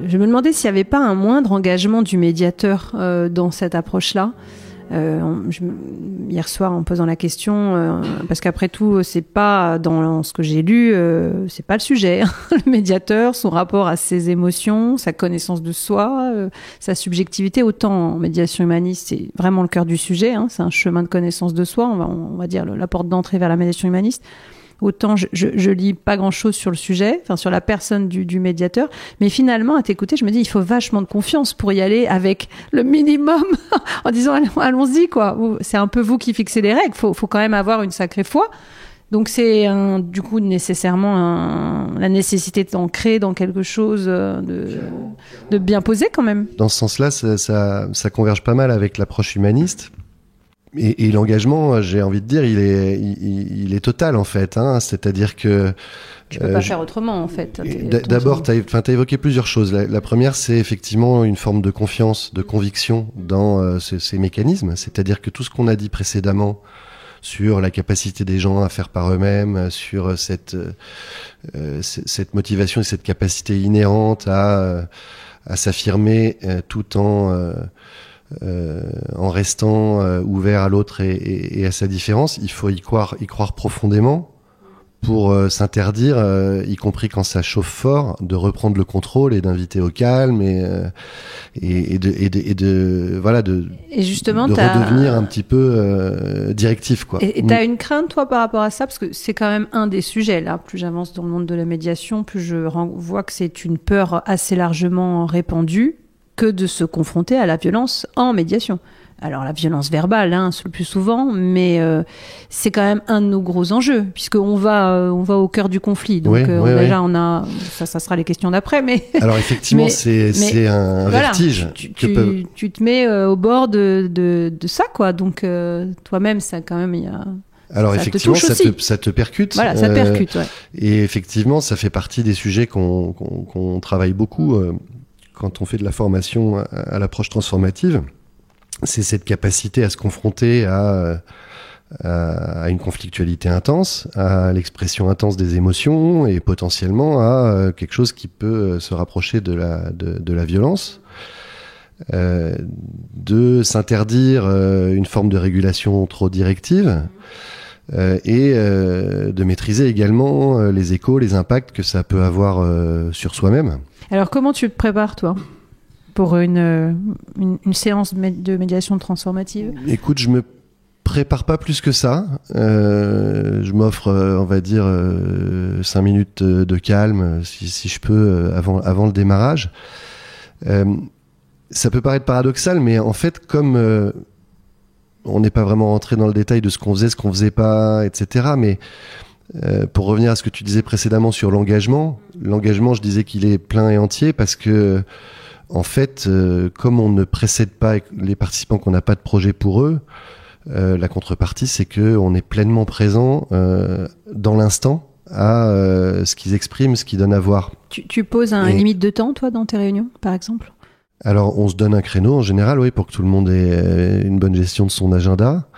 Je me demandais s'il n'y avait pas un moindre engagement du médiateur dans cette approche-là. Hier soir, en posant la question, parce qu'après tout, c'est pas dans ce que j'ai lu, c'est pas le sujet. Le médiateur, son rapport à ses émotions, sa connaissance de soi, sa subjectivité, autant en médiation humaniste, c'est vraiment le cœur du sujet. C'est un chemin de connaissance de soi, on va dire la porte d'entrée vers la médiation humaniste. Autant je lis pas grand-chose sur le sujet, sur la personne du médiateur, mais finalement, à t'écouter, je me dis, il faut vachement de confiance pour y aller avec le minimum, en disant, allons-y, quoi. C'est un peu vous qui fixez les règles, faut quand même avoir une sacrée foi. Donc c'est du coup nécessairement la nécessité d'ancrer dans quelque chose de bien posé quand même. Dans ce sens-là, ça converge pas mal avec l'approche humaniste. Et l'engagement, j'ai envie de dire, il est total en fait. C'est-à-dire que tu peux pas faire autrement en fait. D'abord, t'as évoqué plusieurs choses. La première, c'est effectivement une forme de confiance, de conviction dans ces mécanismes. C'est-à-dire que tout ce qu'on a dit précédemment sur la capacité des gens à faire par eux-mêmes, sur cette motivation et cette capacité inhérente à s'affirmer tout en restant ouvert à l'autre et à sa différence, il faut y croire profondément pour s'interdire, y compris quand ça chauffe fort, de reprendre le contrôle et d'inviter au calme et justement de redevenir un petit peu directif, quoi. Et t'as une crainte toi par rapport à ça, parce que c'est quand même un des sujets là. Plus j'avance dans le monde de la médiation, plus je vois que c'est une peur assez largement répandue que de se confronter à la violence en médiation. Alors la violence verbale, le plus souvent, mais c'est quand même un de nos gros enjeux, puisqu'on va au cœur du conflit. Donc on a ça sera les questions d'après, mais alors effectivement c'est un vertige. Tu te mets au bord de ça, quoi. Donc toi-même, ça quand même il y a. Alors effectivement, ça te percute. Voilà, ça percute. Ouais. Et effectivement, ça fait partie des sujets qu'on travaille beaucoup quand on fait de la formation à l'approche transformative. C'est cette capacité à se confronter à une conflictualité intense, à l'expression intense des émotions et potentiellement à quelque chose qui peut se rapprocher de la violence. De s'interdire une forme de régulation trop directive et de maîtriser également les échos, les impacts que ça peut avoir sur soi-même. Alors comment tu te prépares, toi, pour une séance de médiation transformative ? Écoute, je me prépare pas plus que ça. Je m'offre, on va dire, 5 minutes de calme, si je peux, avant le démarrage. Ça peut paraître paradoxal, mais en fait, comme on n'est pas vraiment rentré dans le détail de ce qu'on faisait pas, etc., mais pour revenir à ce que tu disais précédemment sur l'engagement, je disais qu'il est plein et entier parce que, en fait, comme on ne précède pas les participants, qu'on n'a pas de projet pour eux, la contrepartie, c'est que on est pleinement présent dans l'instant à ce qu'ils expriment, ce qu'ils donnent à voir. Tu poses une limite de temps, toi, dans tes réunions, par exemple ? Alors, on se donne un créneau, en général, oui, pour que tout le monde ait une bonne gestion de son agenda.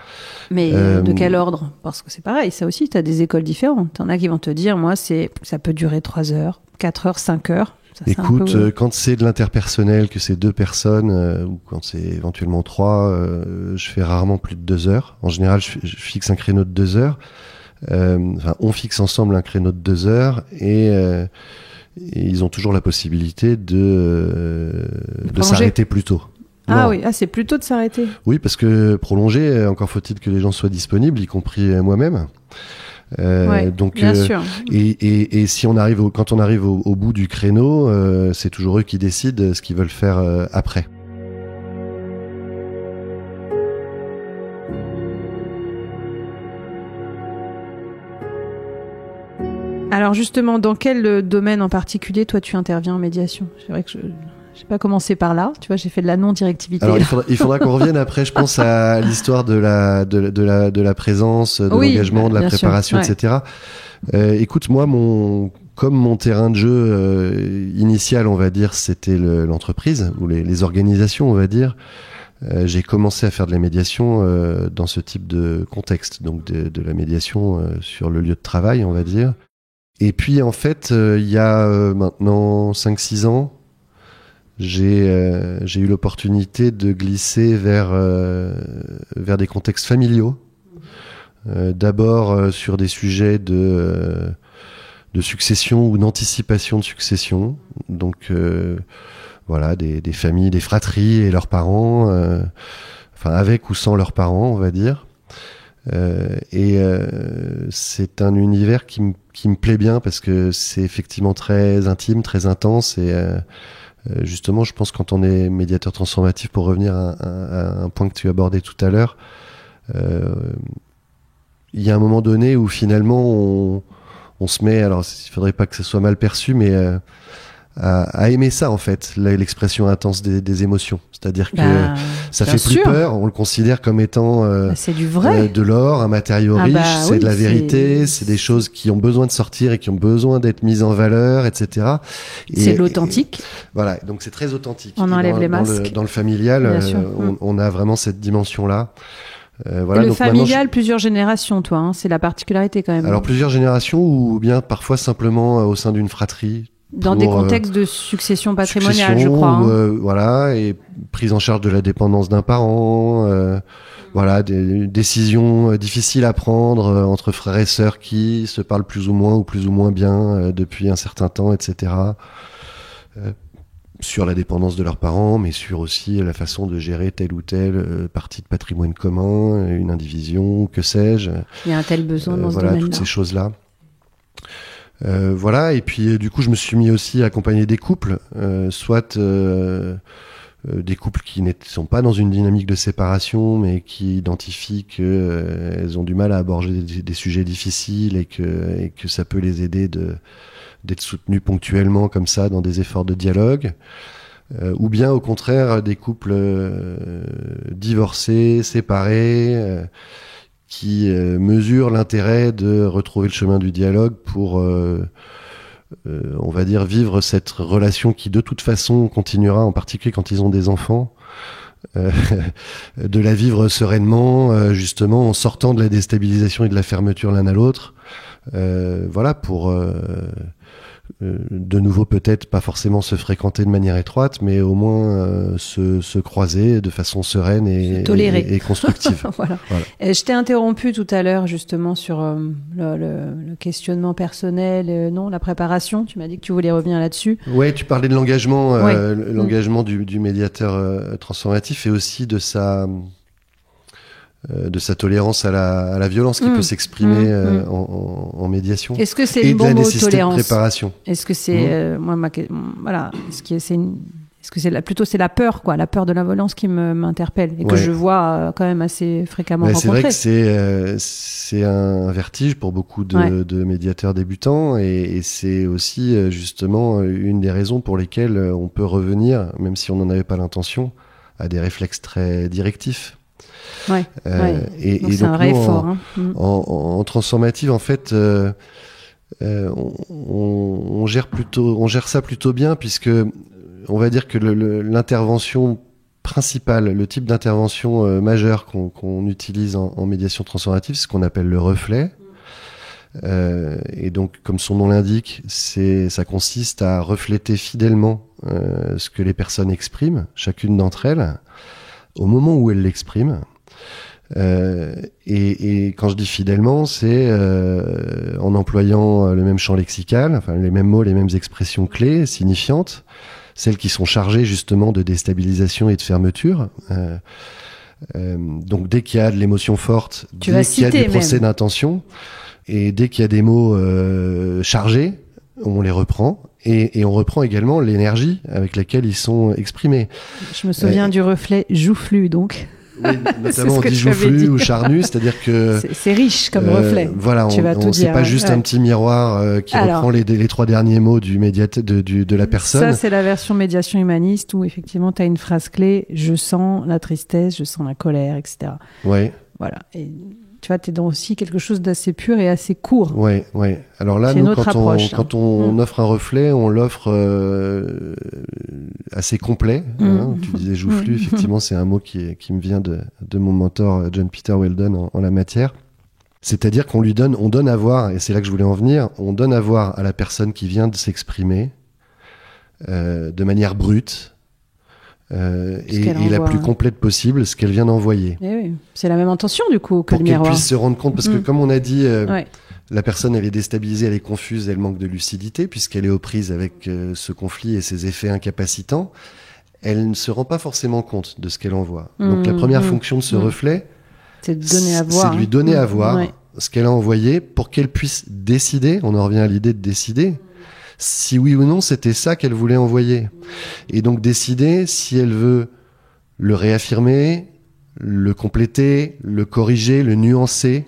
Mais de quel ordre ? Parce que c'est pareil, ça aussi, tu as des écoles différentes. T'en as qui vont te dire, moi, ça peut durer 3 heures, 4 heures, 5 heures. Ça, écoute, quand c'est de l'interpersonnel, que c'est 2 personnes, ou quand c'est éventuellement 3, je fais rarement plus de 2 heures. En général, je fixe un créneau de 2 heures. On fixe ensemble un créneau de 2 heures et ils ont toujours la possibilité de s'arrêter plus tôt. Ah oui, c'est plutôt de s'arrêter. Oui, parce que prolonger, encore faut-il que les gens soient disponibles, y compris moi-même. Donc, bien sûr. Et si quand on arrive au bout du créneau, c'est toujours eux qui décident ce qu'ils veulent faire après. Alors justement, dans quel domaine en particulier, toi, tu interviens en médiation ? C'est vrai que j'ai pas commencé par là. Tu vois, j'ai fait de la non-directivité. Alors il faudra qu'on revienne après, je pense, à l'histoire de la présence, de l'engagement, de la préparation, sûr, etc. Écoute, moi, comme mon terrain de jeu initial, on va dire, c'était l'entreprise ou les organisations, on va dire. J'ai commencé à faire de la médiation dans ce type de contexte, donc de la médiation sur le lieu de travail, on va dire. Et puis en fait, il y a maintenant 5-6 ans, j'ai eu l'opportunité de glisser vers des contextes familiaux. D'abord sur des sujets de succession ou d'anticipation de succession. Donc voilà, des familles, des fratries et leurs parents, avec ou sans leurs parents, on va dire. C'est un univers qui me plaît bien parce que c'est effectivement très intime, très intense et justement, je pense quand on est médiateur transformatif, pour revenir à un point que tu abordais tout à l'heure, il y a un moment donné où finalement on se met, alors il faudrait pas que ce soit mal perçu, mais à aimer ça en fait, l'expression intense des émotions. C'est-à-dire que ça fait plus peur, on le considère comme étant c'est du vrai. De l'or, un matériau riche, c'est de la vérité, c'est des choses qui ont besoin de sortir et qui ont besoin d'être mises en valeur, etc. C'est l'authentique. Voilà, donc c'est très authentique. On enlève les masques. Dans le familial, on a vraiment cette dimension-là. Voilà, le donc familial, plusieurs générations, toi, hein, c'est la particularité quand même. Alors plusieurs générations ou bien parfois simplement au sein d'une fratrie. Dans des contextes de succession patrimoniale, je crois. Voilà, et prise en charge de la dépendance d'un parent, voilà, des décisions difficiles à prendre entre frères et sœurs qui se parlent plus ou moins bien depuis un certain temps, etc. Sur la dépendance de leurs parents, mais sur aussi la façon de gérer telle ou telle partie de patrimoine commun, une indivision, que sais-je. Il y a un tel besoin dans ce domaine-là. Voilà, toutes ces choses-là. Voilà, et puis du coup je me suis mis aussi à accompagner des couples, soit des couples qui ne sont pas dans une dynamique de séparation mais qui identifient qu'elles ont du mal à aborder des sujets difficiles et que ça peut les aider d'être soutenus ponctuellement comme ça dans des efforts de dialogue, ou bien au contraire des couples divorcés, séparés, qui mesure l'intérêt de retrouver le chemin du dialogue pour, on va dire, vivre cette relation qui de toute façon continuera, en particulier quand ils ont des enfants, de la vivre sereinement, justement en sortant de la déstabilisation et de la fermeture l'un à l'autre. Voilà, pour de nouveau peut-être pas forcément se fréquenter de manière étroite, mais au moins se croiser de façon sereine et constructive. Voilà. Je t'ai interrompu tout à l'heure justement sur le questionnement personnel, non, la préparation. Tu m'as dit que tu voulais revenir là-dessus. Ouais, tu parlais de l'engagement, l'engagement du médiateur transformatif et aussi de sa tolérance à la violence qui peut s'exprimer en médiation. Est-ce que c'est le bon mot, tolérance ? Préparation. Est-ce que c'est voilà, est-ce que c'est plutôt la peur, quoi, la peur de la violence qui m'interpelle et que je vois quand même assez fréquemment rencontrer. C'est vrai que c'est un vertige pour beaucoup de médiateurs débutants et c'est aussi justement une des raisons pour lesquelles on peut revenir, même si on n'en avait pas l'intention, à des réflexes très directifs. Et donc c'est un vrai effort. En transformative, en fait, on gère ça plutôt bien, puisque on va dire que l'intervention principale, le type d'intervention majeure qu'on utilise en médiation transformative, c'est ce qu'on appelle le reflet. Et donc, comme son nom l'indique, ça consiste à refléter fidèlement ce que les personnes expriment, chacune d'entre elles, au moment où elles l'expriment. Et quand je dis fidèlement, c'est en employant le même champ lexical, enfin les mêmes mots, les mêmes expressions clés, signifiantes, celles qui sont chargées justement de déstabilisation et de fermeture. Donc dès qu'il y a de l'émotion forte, dès qu'il y a du procès d'intention, et dès qu'il y a des mots chargés, on les reprend. Et on reprend également l'énergie avec laquelle ils sont exprimés. Je me souviens du reflet joufflu, donc. Oui, notamment on dit joufflu ou charnu, c'est-à-dire que c'est riche comme reflet. Voilà, c'est pas juste un petit miroir qui reprend les 3 derniers mots du de la personne. Ça, c'est la version médiation humaniste où effectivement tu as une phrase clé, je sens la tristesse, je sens la colère, etc. Ouais. Voilà. Et tu vois, tu es dans aussi quelque chose d'assez pur et assez court. Ouais. Alors là, nous, quand on offre un reflet, on l'offre assez complet. Hein. Tu disais joufflu, effectivement, c'est un mot qui me vient de mon mentor John Peter Weldon en la matière. C'est-à-dire qu'on donne à voir, et c'est là que je voulais en venir, on donne à voir à la personne qui vient de s'exprimer de manière brute, et la plus complète possible, ce qu'elle vient d'envoyer. Et oui. C'est la même intention du coup que le miroir. Pour qu'elle puisse se rendre compte, parce que comme on a dit, la personne elle est déstabilisée, elle est confuse, elle manque de lucidité, puisqu'elle est aux prises avec ce conflit et ses effets incapacitants. Elle ne se rend pas forcément compte de ce qu'elle envoie. Donc la première fonction de ce reflet, c'est de lui donner à voir ce qu'elle a envoyé pour qu'elle puisse décider. On en revient à l'idée de décider. Si oui ou non, c'était ça qu'elle voulait envoyer. Et donc décider si elle veut le réaffirmer, le compléter, le corriger, le nuancer.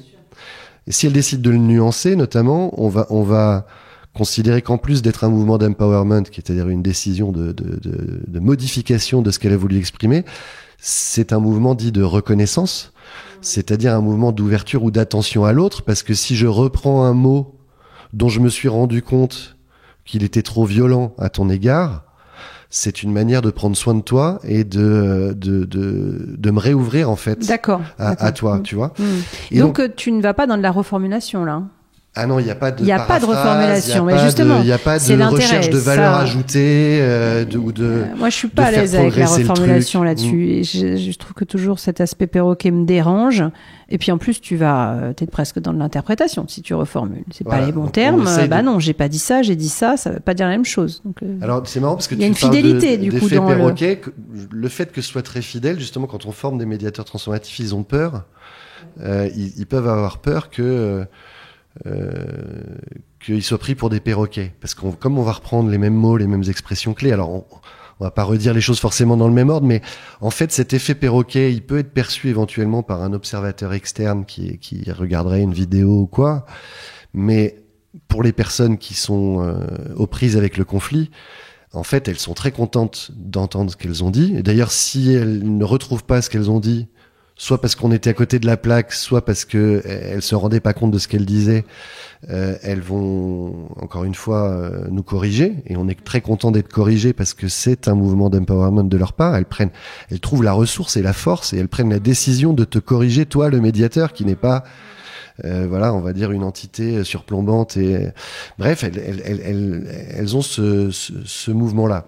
Et si elle décide de le nuancer, notamment, on va considérer qu'en plus d'être un mouvement d'empowerment, c'est-à-dire une décision de modification de ce qu'elle a voulu exprimer, c'est un mouvement dit de reconnaissance, c'est-à-dire un mouvement d'ouverture ou d'attention à l'autre, parce que si je reprends un mot dont je me suis rendu compte qu'il était trop violent à ton égard, c'est une manière de prendre soin de toi et de me réouvrir en fait à toi, tu vois. Et donc tu ne vas pas dans de la reformulation là. Ah non, il n'y a pas de reformulation, mais justement, il n'y a pas de recherche de valeur ajoutée moi, je suis pas à l'aise avec la reformulation là-dessus. Et je trouve que toujours cet aspect perroquet me dérange. Et puis en plus, t'es presque dans de l'interprétation si tu reformules. C'est pas les bons termes. Non, j'ai pas dit ça, j'ai dit ça. Ça veut pas dire la même chose. Donc, alors c'est marrant parce que il y a une fidélité du coup dans le fait que ce soit très fidèle. Justement, quand on forme des médiateurs transformatifs, ils ont peur. Ils peuvent avoir peur qu'ils soient pris pour des perroquets, parce comme on va reprendre les mêmes mots, les mêmes expressions clés, alors on va pas redire les choses forcément dans le même ordre, mais en fait cet effet perroquet, il peut être perçu éventuellement par un observateur externe qui regarderait une vidéo ou quoi, mais pour les personnes qui sont aux prises avec le conflit, en fait elles sont très contentes d'entendre ce qu'elles ont dit, et d'ailleurs si elles ne retrouvent pas ce qu'elles ont dit, soit parce qu'on était à côté de la plaque, soit parce que elles se rendaient pas compte de ce qu'elles disaient, elles vont encore une fois nous corriger, et on est très content d'être corrigés parce que c'est un mouvement d'empowerment de leur part. Elles trouvent la ressource et la force, et elles prennent la décision de te corriger, toi le médiateur, qui n'est pas on va dire une entité surplombante. Et bref, elles ont ce mouvement-là.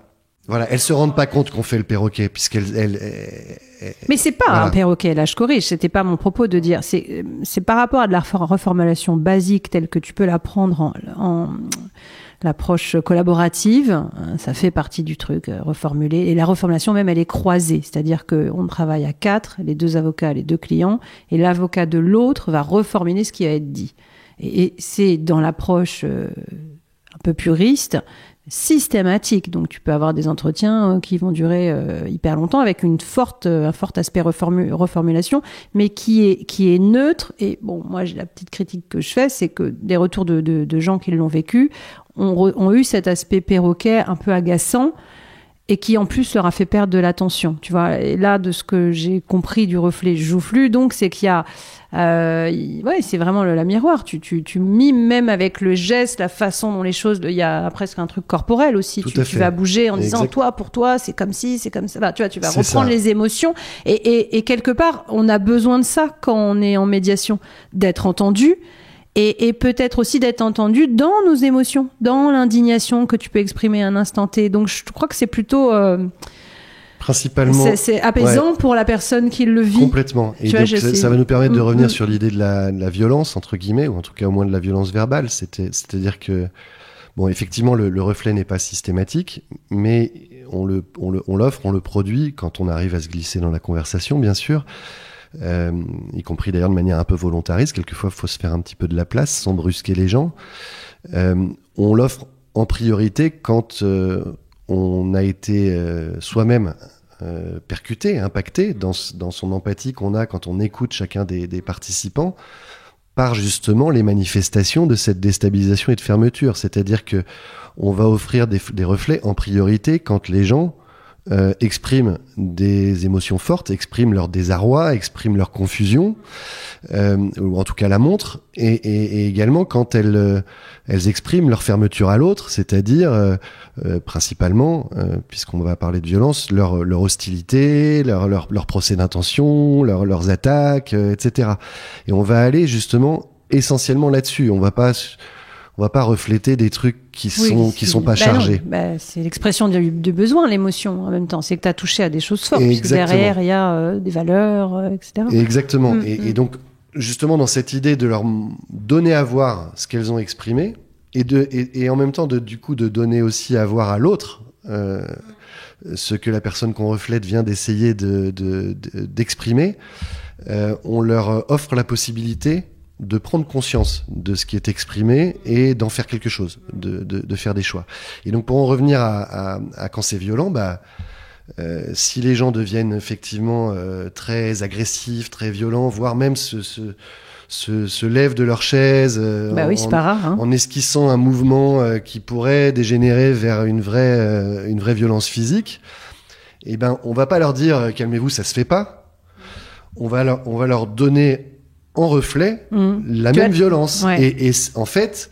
Voilà, elles se rendent pas compte qu'on fait le perroquet, mais c'est pas un perroquet, là je corrige, c'était pas mon propos de dire, c'est par rapport à de la reformulation basique telle que tu peux la prendre en l'approche collaborative, ça fait partie du truc, reformuler, et la reformulation même elle est croisée, c'est-à-dire qu'on travaille à 4, les 2 avocats, les 2 clients, et l'avocat de l'autre va reformuler ce qui va être dit. Et c'est dans l'approche un peu puriste, systématique. Donc tu peux avoir des entretiens qui vont durer hyper longtemps avec un fort aspect reformulation, mais qui est neutre. Et bon, moi la petite critique que je fais, c'est que des retours de gens qui l'ont vécu ont eu cet aspect perroquet un peu agaçant. et qui en plus leur a fait perdre de l'attention, tu vois. Et là, de ce que j'ai compris du reflet joufflu, donc c'est qu'il y a, c'est vraiment la miroir. Tu mimes même avec le geste, la façon dont les choses. Il y a presque un truc corporel aussi. Tu vas bouger en disant toi, pour toi, c'est comme si, c'est comme ça. Bah, tu vois, tu vas reprendre les émotions. Et quelque part, on a besoin de ça quand on est en médiation, d'être entendu. Et peut-être aussi d'être entendu dans nos émotions, dans l'indignation que tu peux exprimer à un instant T. Donc, je crois que c'est plutôt... principalement... C'est apaisant pour la personne qui le vit. Complètement. Et donc, ça va nous permettre de revenir sur l'idée de la violence, entre guillemets, ou en tout cas au moins de la violence verbale. C'est-à-dire que, bon, effectivement, le reflet n'est pas systématique, mais on l'offre, on le produit quand on arrive à se glisser dans la conversation, bien sûr. Y compris d'ailleurs de manière un peu volontariste. Quelquefois, il faut se faire un petit peu de la place sans brusquer les gens. On l'offre en priorité quand on a été soi-même percuté, impacté dans son empathie qu'on a quand on écoute chacun des participants par justement les manifestations de cette déstabilisation et de fermeture. C'est-à-dire que on va offrir des reflets en priorité quand les gens expriment des émotions fortes, expriment leur désarroi, expriment leur confusion, ou en tout cas la montrent, et également quand elles expriment leur fermeture à l'autre, c'est-à-dire principalement, puisqu'on va parler de violence, leur hostilité, leur procès d'intention, leurs attaques, etc. Et on va aller justement essentiellement là-dessus. On va pas refléter des trucs qui sont pas chargés. C'est l'expression du besoin, l'émotion, en même temps. C'est que tu as touché à des choses fortes, puisque derrière, il y a des valeurs, etc. Exactement. Et donc, justement, dans cette idée de leur donner à voir ce qu'elles ont exprimé, et en même temps, du coup, de donner aussi à voir à l'autre ce que la personne qu'on reflète vient d'essayer d'exprimer, on leur offre la possibilité de prendre conscience de ce qui est exprimé et d'en faire quelque chose, de faire des choix. Et donc, pour en revenir à quand c'est violent, si les gens deviennent effectivement très agressifs, très violents, voire même se lèvent de leur chaise c'est pas rare, hein. En esquissant un mouvement qui pourrait dégénérer vers une vraie violence physique, on va pas leur dire calmez-vous, ça se fait pas. On va leur donner en reflet la même violence. Ouais. Et en fait,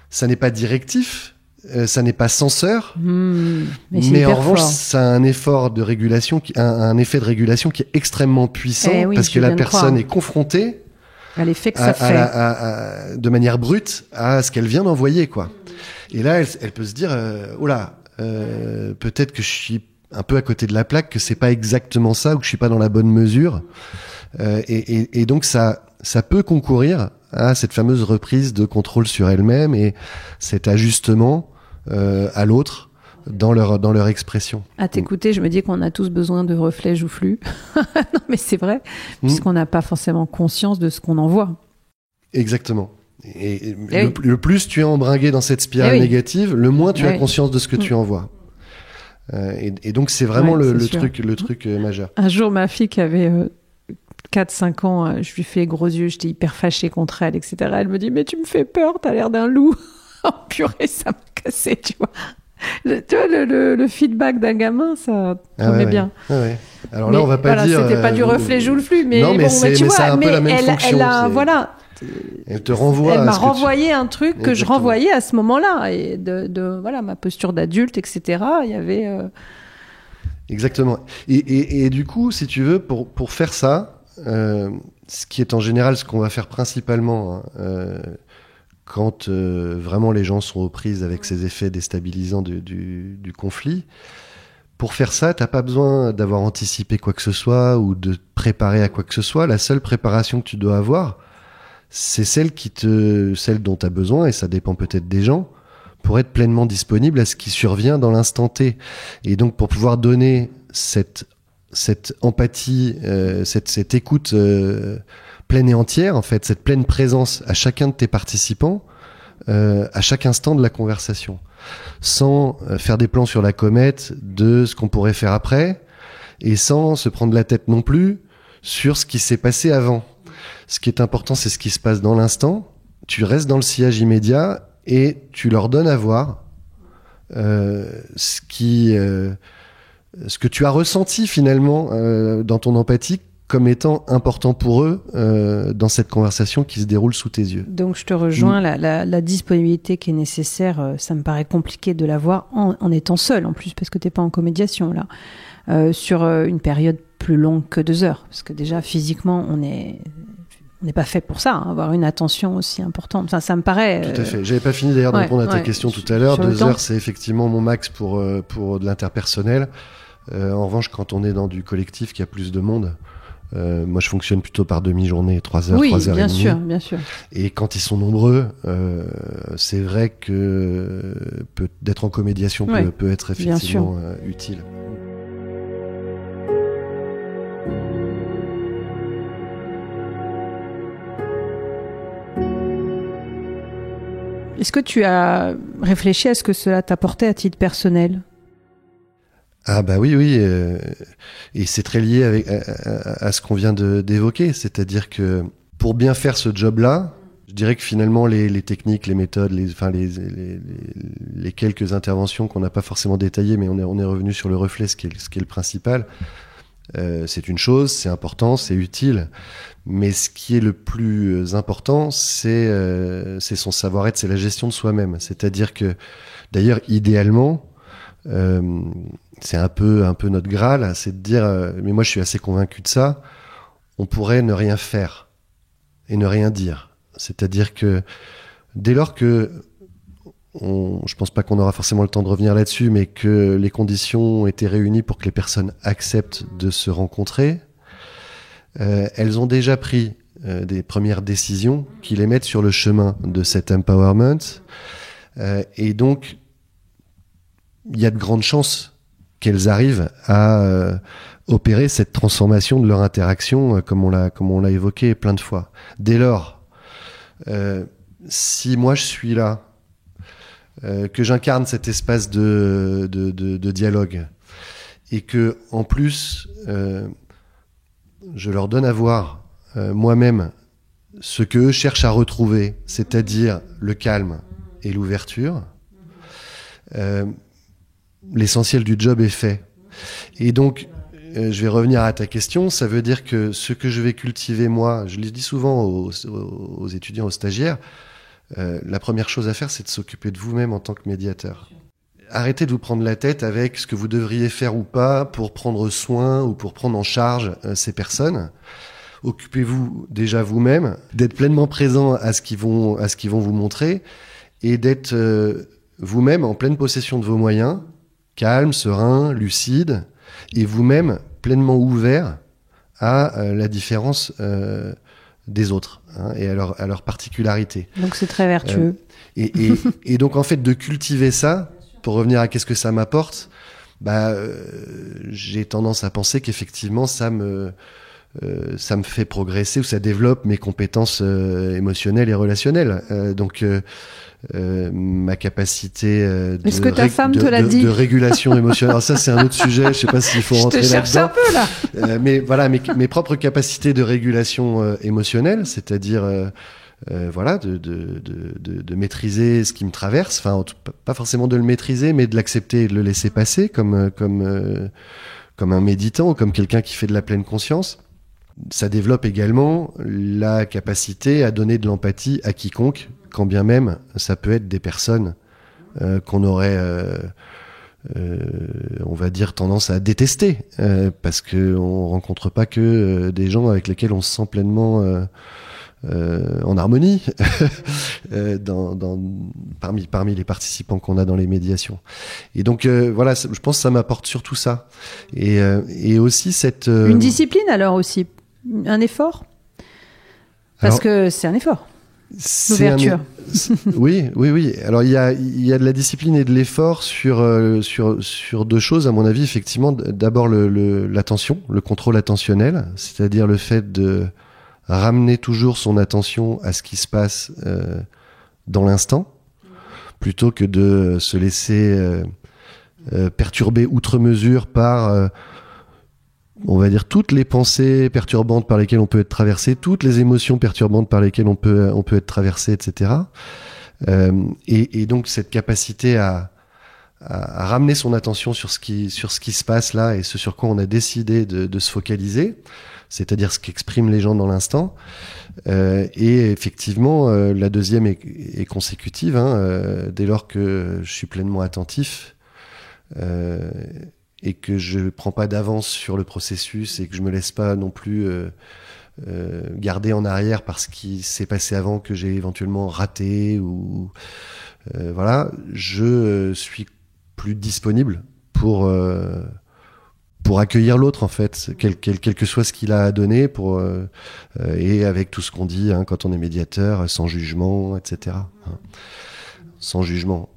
ça n'est pas directif, ça n'est pas censeur, mais en revanche, ça a un effort de régulation, un effet de régulation qui est extrêmement puissant, parce que la personne est confrontée à l'effet que ça fait. De manière brute à ce qu'elle vient d'envoyer, quoi. Et là, elle peut se dire, peut-être que je suis un peu à côté de la plaque, que c'est pas exactement ça, ou que je suis pas dans la bonne mesure. Et donc ça peut concourir à cette fameuse reprise de contrôle sur elle-même et cet ajustement à l'autre dans leur expression. À t'écouter, je me dis qu'on a tous besoin de reflets joufflus. Non, mais c'est vrai, puisqu'on n'a pas forcément conscience de ce qu'on envoie. Exactement. Et le plus tu es embringué dans cette spirale négative, le moins tu as conscience de ce que tu envoies. Et donc c'est vraiment le truc majeur. Un jour, ma fille qui avait 4-5 ans, je lui fais gros yeux, j'étais hyper fâchée contre elle, etc. Elle me dit, mais tu me fais peur, t'as l'air d'un loup. Oh purée, ça m'a cassé, tu vois. Tu vois, le feedback d'un gamin, ça met bien. Ouais. Alors là, on va pas dire... C'était pas du reflet joufflu, mais non, mais bon, tu vois, ça a un peu la même fonction. Elle te renvoie. Elle m'a renvoyé un truc que je renvoyais à ce moment-là, et de ma posture d'adulte, etc. Il y avait... Exactement. Et du coup, si tu veux, pour faire ça, ce qui est en général ce qu'on va faire principalement quand vraiment les gens sont aux prises avec ces effets déstabilisants du conflit. Pour faire ça, t'as pas besoin d'avoir anticipé quoi que ce soit ou de te préparer à quoi que ce soit. La seule préparation que tu dois avoir, c'est celle dont t'as besoin, et ça dépend peut-être des gens, pour être pleinement disponible à ce qui survient dans l'instant T. Et donc pour pouvoir donner cette empathie, cette écoute pleine et entière, en fait, cette pleine présence à chacun de tes participants, à chaque instant de la conversation, sans faire des plans sur la comète de ce qu'on pourrait faire après, et sans se prendre la tête non plus sur ce qui s'est passé avant. Ce qui est important, c'est ce qui se passe dans l'instant. Tu restes dans le sillage immédiat et tu leur donnes à voir ce qui ce que tu as ressenti finalement dans ton empathie comme étant important pour eux dans cette conversation qui se déroule sous tes yeux. Donc je te rejoins, la disponibilité qui est nécessaire, ça me paraît compliqué de l'avoir en étant seul en plus, parce que t'es pas en comédiation là, sur une période plus longue que 2 heures, parce que déjà physiquement on n'est pas fait pour ça, hein, avoir une attention aussi importante. Enfin, ça me paraît... Tout à fait. J'avais pas fini d'ailleurs de répondre à ta question tout à l'heure. 2 heures, c'est effectivement mon max pour de l'interpersonnel. En revanche, quand on est dans du collectif qui a plus de monde, moi je fonctionne plutôt par demi-journée, 3 heures, 3 heures et demie. Oui, bien sûr. Et quand ils sont nombreux, c'est vrai que d'être en comédiation peut être effectivement utile. Est-ce que tu as réfléchi à ce que cela t'apportait à titre personnel ? Ah bah oui, et c'est très lié à ce qu'on vient d'évoquer, c'est-à-dire que pour bien faire ce job-là, je dirais que finalement les techniques, les méthodes, les quelques interventions qu'on n'a pas forcément détaillées, mais on est revenu sur le reflet, ce qui est le principal. C'est une chose, c'est important, c'est utile, mais ce qui est le plus important, c'est son savoir-être, c'est la gestion de soi-même. C'est-à-dire que, d'ailleurs, idéalement, c'est un peu notre Graal, c'est de dire, mais moi je suis assez convaincu de ça, on pourrait ne rien faire et ne rien dire. C'est-à-dire que dès lors que je pense pas qu'on aura forcément le temps de revenir là-dessus, mais que les conditions ont été réunies pour que les personnes acceptent de se rencontrer, elles ont déjà pris des premières décisions qui les mettent sur le chemin de cet empowerment. Et donc, il y a de grandes chances qu'elles arrivent à opérer cette transformation de leur interaction, comme on l'a évoqué plein de fois. Dès lors, si moi je suis là, que j'incarne cet espace de dialogue, et que en plus je leur donne à voir moi-même ce que eux cherchent à retrouver, c'est-à-dire le calme et l'ouverture, l'essentiel du job est fait. Et donc je vais revenir à ta question, ça veut dire que ce que je vais cultiver moi, je le dis souvent aux étudiants, aux stagiaires, la première chose à faire, c'est de s'occuper de vous-même en tant que médiateur. Arrêtez de vous prendre la tête avec ce que vous devriez faire ou pas pour prendre soin ou pour prendre en charge ces personnes. Occupez-vous déjà vous-même, d'être pleinement présent à ce qu'ils vont vous montrer et d'être vous-même en pleine possession de vos moyens, calme, serein, lucide, et vous-même pleinement ouvert à la différence des autres, hein, et à leur particularité. Donc c'est très vertueux. Et donc en fait de cultiver ça, pour revenir à qu'est-ce que ça m'apporte, j'ai tendance à penser qu'effectivement ça me fait progresser ou ça développe mes compétences émotionnelles et relationnelles. Donc ma capacité Est-ce que ta femme te l'a dit de régulation émotionnelle. Alors ça c'est un autre sujet, je sais pas s'il faut rentrer là-dedans. Je te cherche un peu là. Mais voilà, mes propres capacités de régulation émotionnelle, c'est-à-dire de maîtriser ce qui me traverse, enfin pas forcément de le maîtriser, mais de l'accepter et de le laisser passer comme un méditant, comme quelqu'un qui fait de la pleine conscience. Ça développe également la capacité à donner de l'empathie à quiconque, quand bien même ça peut être des personnes qu'on aurait, on va dire, tendance à détester, parce qu'on rencontre pas que des gens avec lesquels on se sent pleinement en harmonie parmi les participants qu'on a dans les médiations. Et donc voilà, je pense que ça m'apporte surtout ça. Et aussi cette... Une discipline alors aussi, un effort. Parce que c'est un effort. L'ouverture. Oui. Alors il y a de la discipline et de l'effort sur 2 choses à mon avis, effectivement. D'abord l'attention, le contrôle attentionnel, c'est-à-dire le fait de ramener toujours son attention à ce qui se passe dans l'instant, plutôt que de se laisser perturber outre mesure par on va dire toutes les pensées perturbantes par lesquelles on peut être traversé, toutes les émotions perturbantes par lesquelles on peut être traversé, etc. Et donc cette capacité à à ramener son attention sur ce qui se passe là et ce sur quoi on a décidé de se focaliser, c'est-à-dire ce qu'expriment les gens dans l'instant. Et effectivement, la deuxième est consécutive, dès lors que je suis pleinement attentif et que je prends pas d'avance sur le processus et que je me laisse pas non plus garder en arrière par ce qui s'est passé avant que j'ai éventuellement raté ou voilà, je suis plus disponible pour accueillir l'autre en fait, quel que soit ce qu'il a à donner et avec tout ce qu'on dit quand on est médiateur, sans jugement, etc. Sans jugement.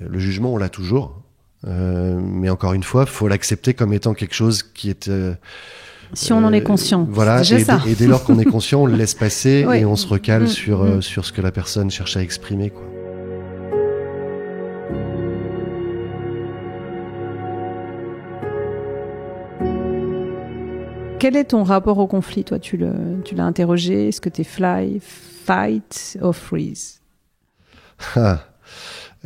Le jugement, on l'a toujours, mais encore une fois, faut l'accepter comme étant quelque chose qui est si on en est conscient. Voilà, et dès lors qu'on est conscient, on le laisse passer oui. Et on se recale sur ce que la personne cherche à exprimer, quoi. Quel est ton rapport au conflit, toi? Tu l'as interrogé. Est-ce que t'es fly, fight or freeze?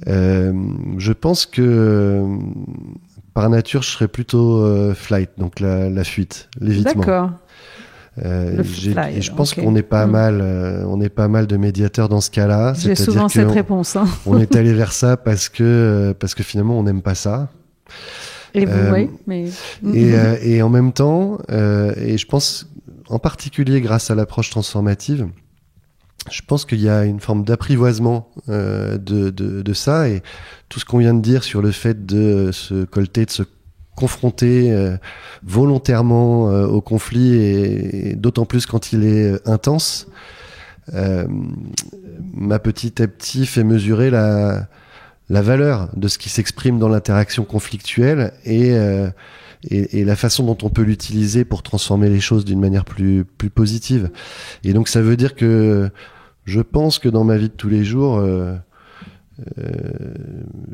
Je pense que par nature, je serais plutôt flight, donc la fuite, l'évitement. D'accord. Et je pense qu'on est pas mal, de médiateurs dans ce cas-là. J'ai souvent cette réponse. On est allé vers ça parce que finalement, on n'aime pas ça. Et vous, oui, mais... Et en même temps, et je pense en particulier grâce à l'approche transformative, je pense qu'il y a une forme d'apprivoisement de ça, et tout ce qu'on vient de dire sur le fait de se colter, de se confronter volontairement au conflit, et d'autant plus quand il est intense, m'a petit à petit fait mesurer la valeur de ce qui s'exprime dans l'interaction conflictuelle et la façon dont on peut l'utiliser pour transformer les choses d'une manière plus positive. Et donc ça veut dire que je pense que dans ma vie de tous les jours,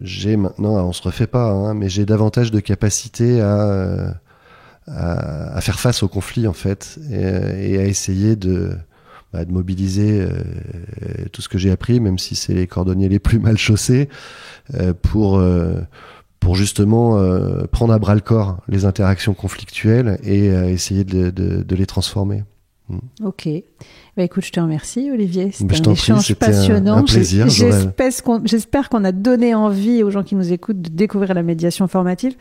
j'ai maintenant, on se refait pas, mais j'ai davantage de capacité à faire face au conflit en fait, et à essayer de mobiliser tout ce que j'ai appris, même si c'est les cordonniers les plus mal chaussés, pour justement prendre à bras le corps les interactions conflictuelles et essayer de les transformer. Ok. Écoute, je te remercie, Olivier. C'était un échange c'était passionnant. Un plaisir. J'espère qu'on a donné envie aux gens qui nous écoutent de découvrir la médiation transformative.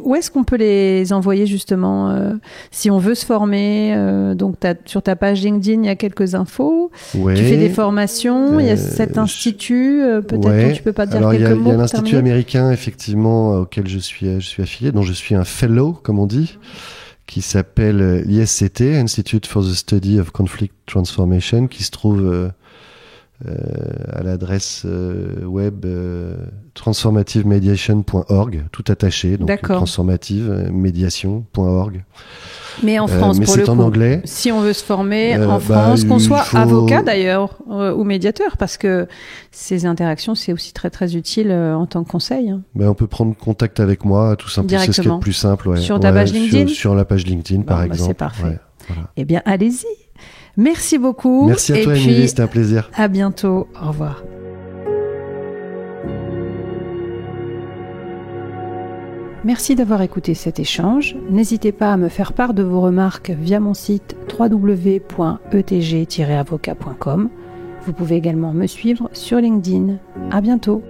Où est-ce qu'on peut les envoyer justement si on veut se former? Donc, sur ta page LinkedIn, il y a quelques infos. Ouais. Tu fais des formations. Il y a cet institut. Peut-être que tu peux pas dire quelques mots. Il y a l'institut américain, effectivement, auquel je suis affilié, dont je suis un fellow, comme on dit, qui s'appelle l'ISCT, Institute for the Study of Conflict Transformation, qui se trouve à l'adresse web transformativemediation.org, tout attaché, donc transformativemediation.org. Mais en France, mais pour c'est le coup, en anglais. Si on veut se former en France, qu'on soit avocat d'ailleurs ou médiateur, parce que ces interactions, c'est aussi très très utile en tant que conseil. On peut prendre contact avec moi, tout simplement. C'est ce qui est le plus simple. Ouais. Sur ta page LinkedIn sur la page LinkedIn, par exemple. C'est parfait. Ouais, voilà. Eh bien, allez-y. Merci beaucoup. Merci à toi, Émilie, c'était un plaisir. À bientôt. Au revoir. Merci d'avoir écouté cet échange. N'hésitez pas à me faire part de vos remarques via mon site www.etg-avocat.com. Vous pouvez également me suivre sur LinkedIn. À bientôt.